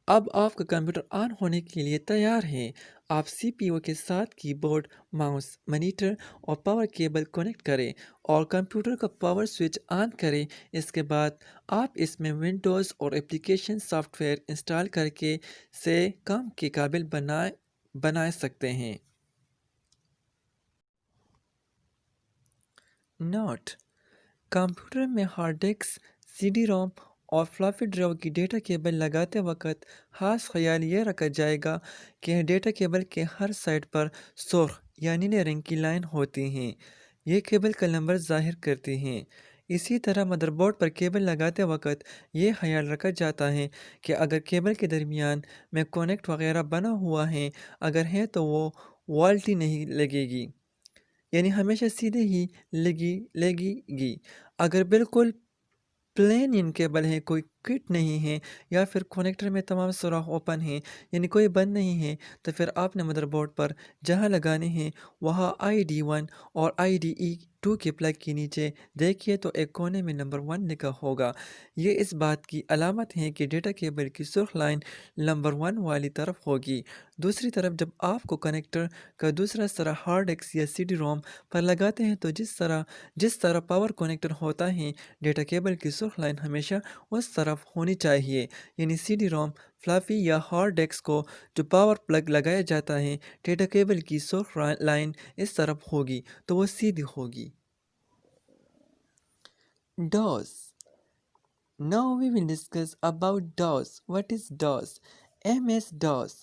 [SPEAKER 1] اب آپ کا کمپیوٹر آن ہونے کے لیے تیار ہے۔ آپ سی پی یو کے ساتھ کی بورڈ، ماؤس، مانیٹر اور پاور کیبل کنیکٹ کریں اور کمپیوٹر کا پاور سوئچ آن کریں۔ اس کے بعد آپ اس میں ونڈوز اور اپلیکیشن سافٹ ویئر انسٹال کر کے سے کام کے قابل بنا سکتے ہیں۔ نوٹ: کمپیوٹر میں hard disk, C D ROM اور فلافی ڈرائیو کی ڈیٹا کیبل لگاتے وقت خاص خیال یہ رکھا جائے گا کہ ڈیٹا کیبل کے ہر سائڈ پر سرخ یا نیلے رنگ کی لائن ہوتی ہیں۔ یہ کیبل کا نمبر ظاہر کرتی ہیں۔ اسی طرح مدر بورڈ پر کیبل لگاتے وقت یہ خیال رکھا جاتا ہے کہ اگر کیبل کے درمیان میں کونیکٹ وغیرہ بنا ہوا ہے، اگر ہے تو وہ والٹی نہیں لگے گی، یعنی ہمیشہ سیدھے ہی لگے گی۔ اگر بالکل پلین ان کیبل ہے، کوئی کٹ نہیں ہے، یا پھر کنیکٹر میں تمام سوراخ اوپن ہیں، یعنی کوئی بند نہیں ہے، تو پھر آپ نے مدر بورڈ پر جہاں لگانے ہیں وہاں ID1 اور IDE2 کے پلگ کے نیچے دیکھیے تو ایک کونے میں نمبر 1 لکھا ہوگا۔ یہ اس بات کی علامت ہے کہ ڈیٹا کیبل کی سرخ لائن نمبر 1 والی طرف ہوگی۔ دوسری طرف جب آپ کو کنیکٹر کا دوسرا سرا ہارڈ ڈسک یا CD-ROM پر لگاتے ہیں تو جس طرح پاور کنیکٹر ہوتا ہے، ڈیٹا کیبل کی سرخ لائن ہمیشہ اس طرف ہونی چاہیے، یعنی CD-ROM فلاپی یا ہارڈ ڈسک کو جو پاور پلگ لگایا جاتا ہے، ڈیٹا کیبل کی سرخ لائن اس طرف ہوگی تو وہ سیدھی ہوگی۔ DOS. Now we will discuss about DOS. What is DOS? MS-DOS.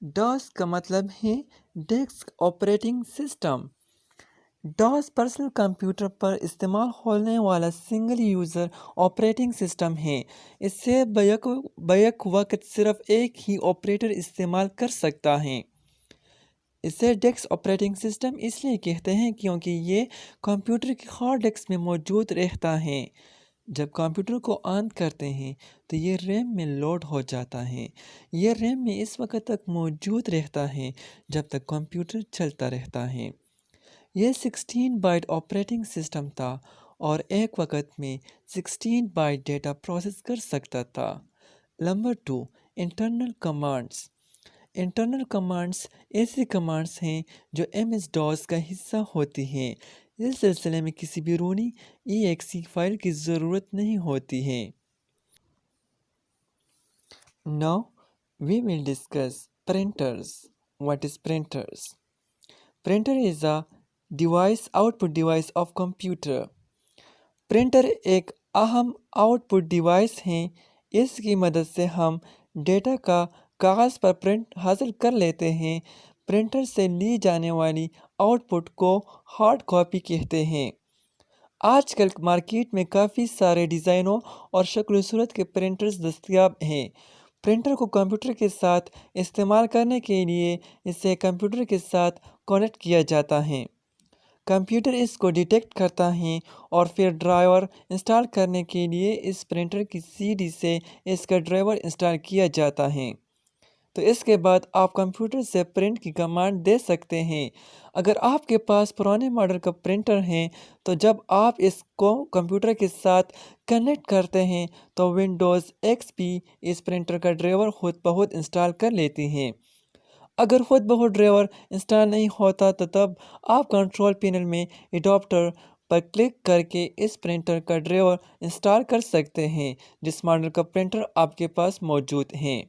[SPEAKER 1] DOS کا مطلب ہے disk operating system. DOS personal computer پر استعمال ہونے والا سنگل یوزر آپریٹنگ سسٹم ہے۔ اس سے بیک وقت صرف ایک ہی آپریٹر استعمال کر سکتا ہے۔ اسے ڈیسک آپریٹنگ سسٹم اس لیے کہتے ہیں کیونکہ یہ کمپیوٹر کی ہارڈ ڈسک میں موجود رہتا ہے۔ جب کمپیوٹر کو آن کرتے ہیں تو یہ ریم میں لوڈ ہو جاتا ہے۔ یہ ریم میں اس وقت تک موجود رہتا ہے جب تک کمپیوٹر چلتا رہتا ہے۔ یہ 16 بائٹ آپریٹنگ سسٹم تھا اور ایک وقت میں 16 بائٹ ڈیٹا پروسیس کر سکتا تھا۔ Number 2، internal commands. Internal commands ایسی کمانڈز ہیں جو MS-DOS کا حصہ ہوتی ہیں۔ اس سلسلے میں کسی بیرونی EXE فائل کی ضرورت نہیں ہوتی ہے۔ Now we will discuss printers. What is printers? Printer is a output device of computer. Printer ایک اہم آؤٹ پٹ ڈیوائس ہے۔ اس کی مدد سے ہم ڈیٹا کا کاغذ پر پرنٹ حاصل کر لیتے ہیں۔ پرنٹر سے لی جانے والی آؤٹ پٹ کو ہارڈ کاپی کہتے ہیں۔ آج کل مارکیٹ میں کافی سارے ڈیزائنوں اور شکل و صورت کے پرنٹرز دستیاب ہیں۔ پرنٹر کو کمپیوٹر کے ساتھ استعمال کرنے کے لیے اسے کمپیوٹر کے ساتھ کنیکٹ کیا جاتا ہے۔ کمپیوٹر اس کو ڈیٹیکٹ کرتا ہے اور پھر ڈرائیور انسٹال کرنے کے لیے اس پرنٹر کی CD سے اس کا ڈرائیور انسٹال کیا جاتا ہے۔ تو اس کے بعد آپ کمپیوٹر سے پرنٹ کی کمانڈ دے سکتے ہیں۔ اگر آپ کے پاس پرانے ماڈل کا پرنٹر ہے تو جب آپ اس کو کمپیوٹر کے ساتھ کنیکٹ کرتے ہیں تو ونڈوز XP اس پرنٹر کا ڈرائیور خود بخود انسٹال کر لیتی ہے۔ اگر خود بخود ڈرائیور انسٹال نہیں ہوتا تو تب آپ کنٹرول پینل میں ایڈاپٹر پر کلک کر کے اس پرنٹر کا ڈرائیور انسٹال کر سکتے ہیں جس ماڈل کا پرنٹر آپ کے پاس موجود ہیں۔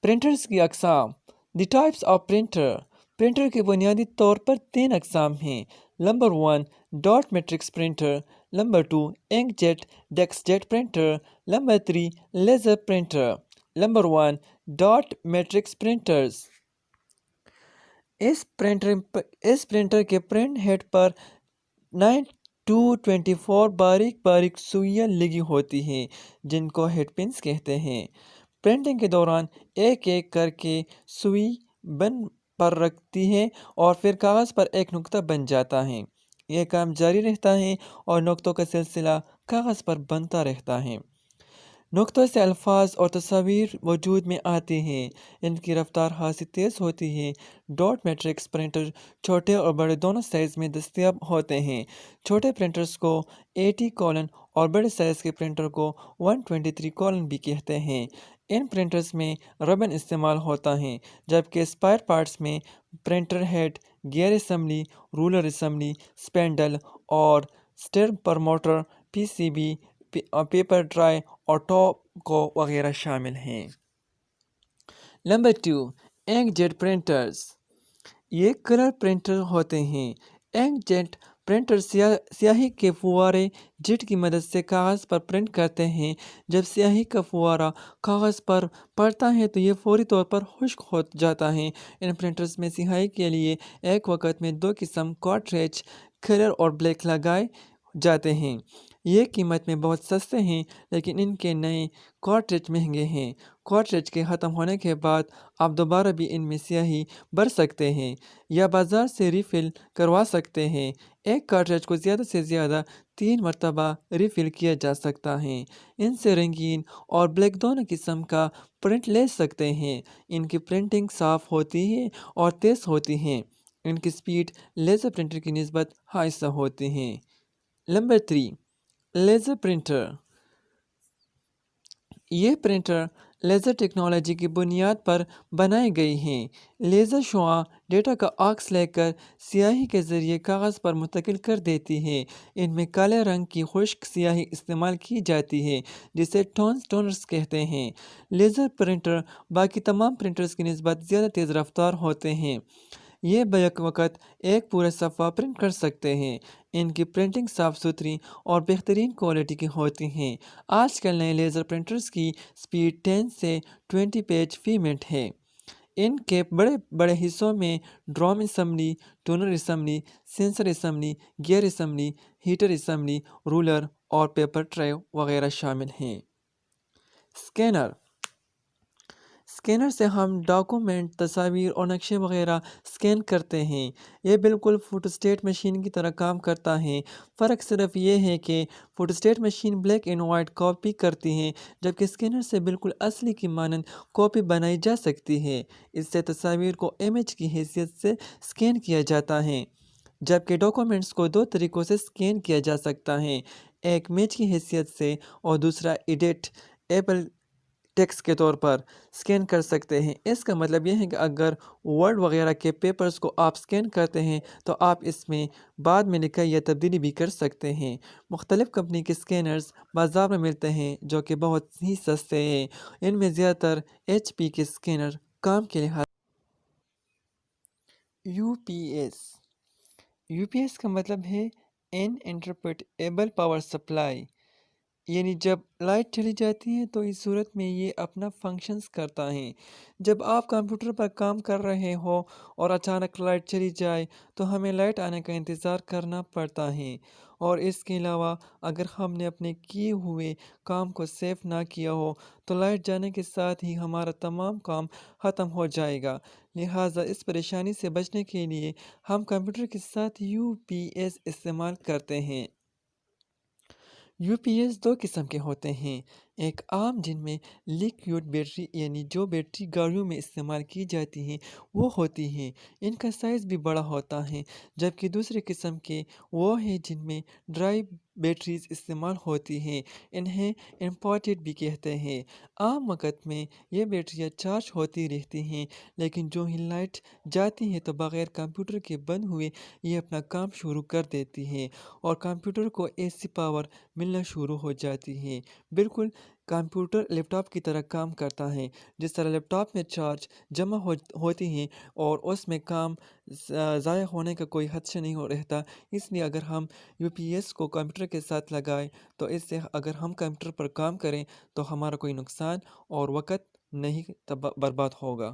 [SPEAKER 1] پرنٹرز کی اقسام۔ The types of printer. Printer کے بنیادی طور پر 3 اقسام ہیں۔ Number 1، dot matrix printer. Number 2، ink jet desk jet printer. Number 3، laser printer. Number 1، dot matrix printers. اس پرنٹر کے پرنٹ ہیڈ پر 9 to 24 باریک سوئیاں لگی ہوتی ہیں جن کو ہیڈ پنس کہتے ہیں۔ پرنٹنگ کے دوران ایک ایک کر کے سوئی بن پر رکھتی ہے اور پھر کاغذ پر ایک نقطہ بن جاتا ہے۔ یہ کام جاری رہتا ہے اور نقطوں کا سلسلہ کاغذ پر بنتا رہتا ہے۔ نقطوں سے الفاظ اور تصاویر وجود میں آتی ہیں۔ ان کی رفتار خاصی تیز ہوتی ہے۔ ڈاٹ میٹرکس پرنٹر چھوٹے اور بڑے دونوں سائز میں دستیاب ہوتے ہیں۔ چھوٹے پرنٹرز کو 80 اور بڑے سائز کے پرنٹر کو 123 بھی کہتے ہیں۔ ان پرنٹرز میں ربن استعمال ہوتا ہے جبکہ اسپائر پارٹس میں printer head, gear assembly, roller assembly, spindle اور stepper motor, PCB، paper tray اور ٹاپ وغیرہ شامل ہیں۔ Number 2، ink jet printers. یہ کلر پرنٹر ہوتے ہیں۔ انک جیٹ پرنٹر سیاہی کے فوارے جیٹ کی مدد سے کاغذ پر پرنٹ کرتے ہیں۔ جب سیاہی کا فوارہ کاغذ پر پڑتا ہے تو یہ فوری طور پر خشک ہو جاتا ہے۔ ان پرنٹرز میں سیاہی کے لیے ایک وقت میں 2 قسم کارٹریج، کلر اور بلیک لگائے جاتے ہیں۔ یہ قیمت میں بہت سستے ہیں، لیکن ان کے نئے کارٹریج مہنگے ہیں۔ کارٹریج کے ختم ہونے کے بعد آپ دوبارہ بھی ان میں سیاہی بھر سکتے ہیں یا بازار سے ریفل کروا سکتے ہیں۔ ایک کارٹریج کو زیادہ سے زیادہ 3 مرتبہ ریفل کیا جا سکتا ہے۔ ان سے رنگین اور بلیک دونوں قسم کا پرنٹ لے سکتے ہیں۔ ان کی پرنٹنگ صاف ہوتی ہے اور تیز ہوتی ہے۔ ان کی سپیڈ لیزر پرنٹر کی نسبت ہائیسا ہوتی ہے۔ Number 3، laser printer. یہ پرنٹر لیزر ٹیکنالوجی کی بنیاد پر بنائے گئے ہیں۔ لیزر شعاع ڈیٹا کا عکس لے کر سیاہی کے ذریعے کاغذ پر منتقل کر دیتی ہے۔ ان میں کالے رنگ کی خشک سیاہی استعمال کی جاتی ہے جسے ٹونرز کہتے ہیں۔ لیزر پرنٹر باقی تمام پرنٹرز کی نسبت زیادہ تیز رفتار ہوتے ہیں۔ یہ بیک وقت ایک پورا صفحہ پرنٹ کر سکتے ہیں۔ ان کی پرنٹنگ صاف ستھری اور بہترین کوالٹی کی ہوتی ہیں۔ آج کل نئے لیزر پرنٹرز کی سپیڈ 10 سے 20 پیج فی منٹ ہے۔ ان کے بڑے بڑے حصوں میں drum assembly, toner assembly, sensor assembly, gear assembly, heater assembly, roller اور پیپر ٹرے وغیرہ شامل ہیں۔ اسکینر۔ اسکینر سے ہم ڈاکومنٹ، تصاویر اور نقشے وغیرہ اسکین کرتے ہیں۔ یہ بالکل فوٹوسٹیٹ مشین کی طرح کام کرتا ہے۔ فرق صرف یہ ہے کہ photostat machine black and white copy کرتی ہے، جبکہ اسکینر سے بالکل اصلی کی مانند کاپی بنائی جا سکتی ہے۔ اس سے تصاویر کو امیج کی حیثیت سے اسکین کیا جاتا ہے، جبکہ ڈاکومنٹس کو 2 طریقوں سے اسکین کیا جا سکتا ہے، ایک امیج کی حیثیت سے اور دوسرا ایڈٹ-ایبل ٹیکسٹ کے طور پر اسکین کر سکتے ہیں۔ اس کا مطلب یہ ہے کہ اگر ورڈ وغیرہ کے پیپرز کو آپ اسکین کرتے ہیں تو آپ اس میں بعد میں لکھائی یا تبدیلی بھی کر سکتے ہیں۔ مختلف کمپنی کے اسکینرز بازار میں ملتے ہیں جو کہ بہت ہی سستے ہیں۔ ان میں زیادہ تر ایچ پی کے اسکینر کام کے لحاظ U P S. U P S کا مطلب ہے ان انٹرپریٹیبل پاور سپلائی، یعنی جب لائٹ چلی جاتی ہے تو اس صورت میں یہ اپنا فنکشنز کرتا ہے۔ جب آپ کمپیوٹر پر کام کر رہے ہو اور اچانک لائٹ چلی جائے تو ہمیں لائٹ آنے کا انتظار کرنا پڑتا ہے، اور اس کے علاوہ اگر ہم نے اپنے کیے ہوئے کام کو سیو نہ کیا ہو تو لائٹ جانے کے ساتھ ہی ہمارا تمام کام ختم ہو جائے گا۔ لہٰذا اس پریشانی سے بچنے کے لیے ہم کمپیوٹر کے ساتھ یو پی ایس استعمال کرتے ہیں۔ یو پی ایس 2 قسم کے ہوتے ہیں، ایک عام جن میں لیکوئڈ بیٹری یعنی جو بیٹری گاڑیوں میں استعمال کی جاتی ہیں وہ ہوتی ہیں، ان کا سائز بھی بڑا ہوتا ہے، جبکہ دوسرے قسم کے وہ ہیں جن میں ڈرائی بیٹریز استعمال ہوتی ہیں، انہیں امپارٹڈ بھی کہتے ہیں۔ عام وقت میں یہ بیٹریاں چارج ہوتی رہتی ہیں، لیکن جو ہی لائٹ جاتی ہے تو بغیر کمپیوٹر کے بند ہوئے یہ اپنا کام شروع کر دیتی ہیں اور کمپیوٹر کو اے سی پاور ملنا شروع ہو جاتی ہے۔ بالکل کمپیوٹر لیپ ٹاپ کی طرح کام کرتا ہے، جس طرح لیپ ٹاپ میں چارج جمع ہوتی ہیں اور اس میں کام ضائع ہونے کا کوئی خدشہ نہیں رہتا۔ اس لیے اگر ہم یو پی ایس کو کمپیوٹر کے ساتھ لگائیں تو اس سے اگر ہم کمپیوٹر پر کام کریں تو ہمارا کوئی نقصان اور وقت نہیں برباد ہوگا۔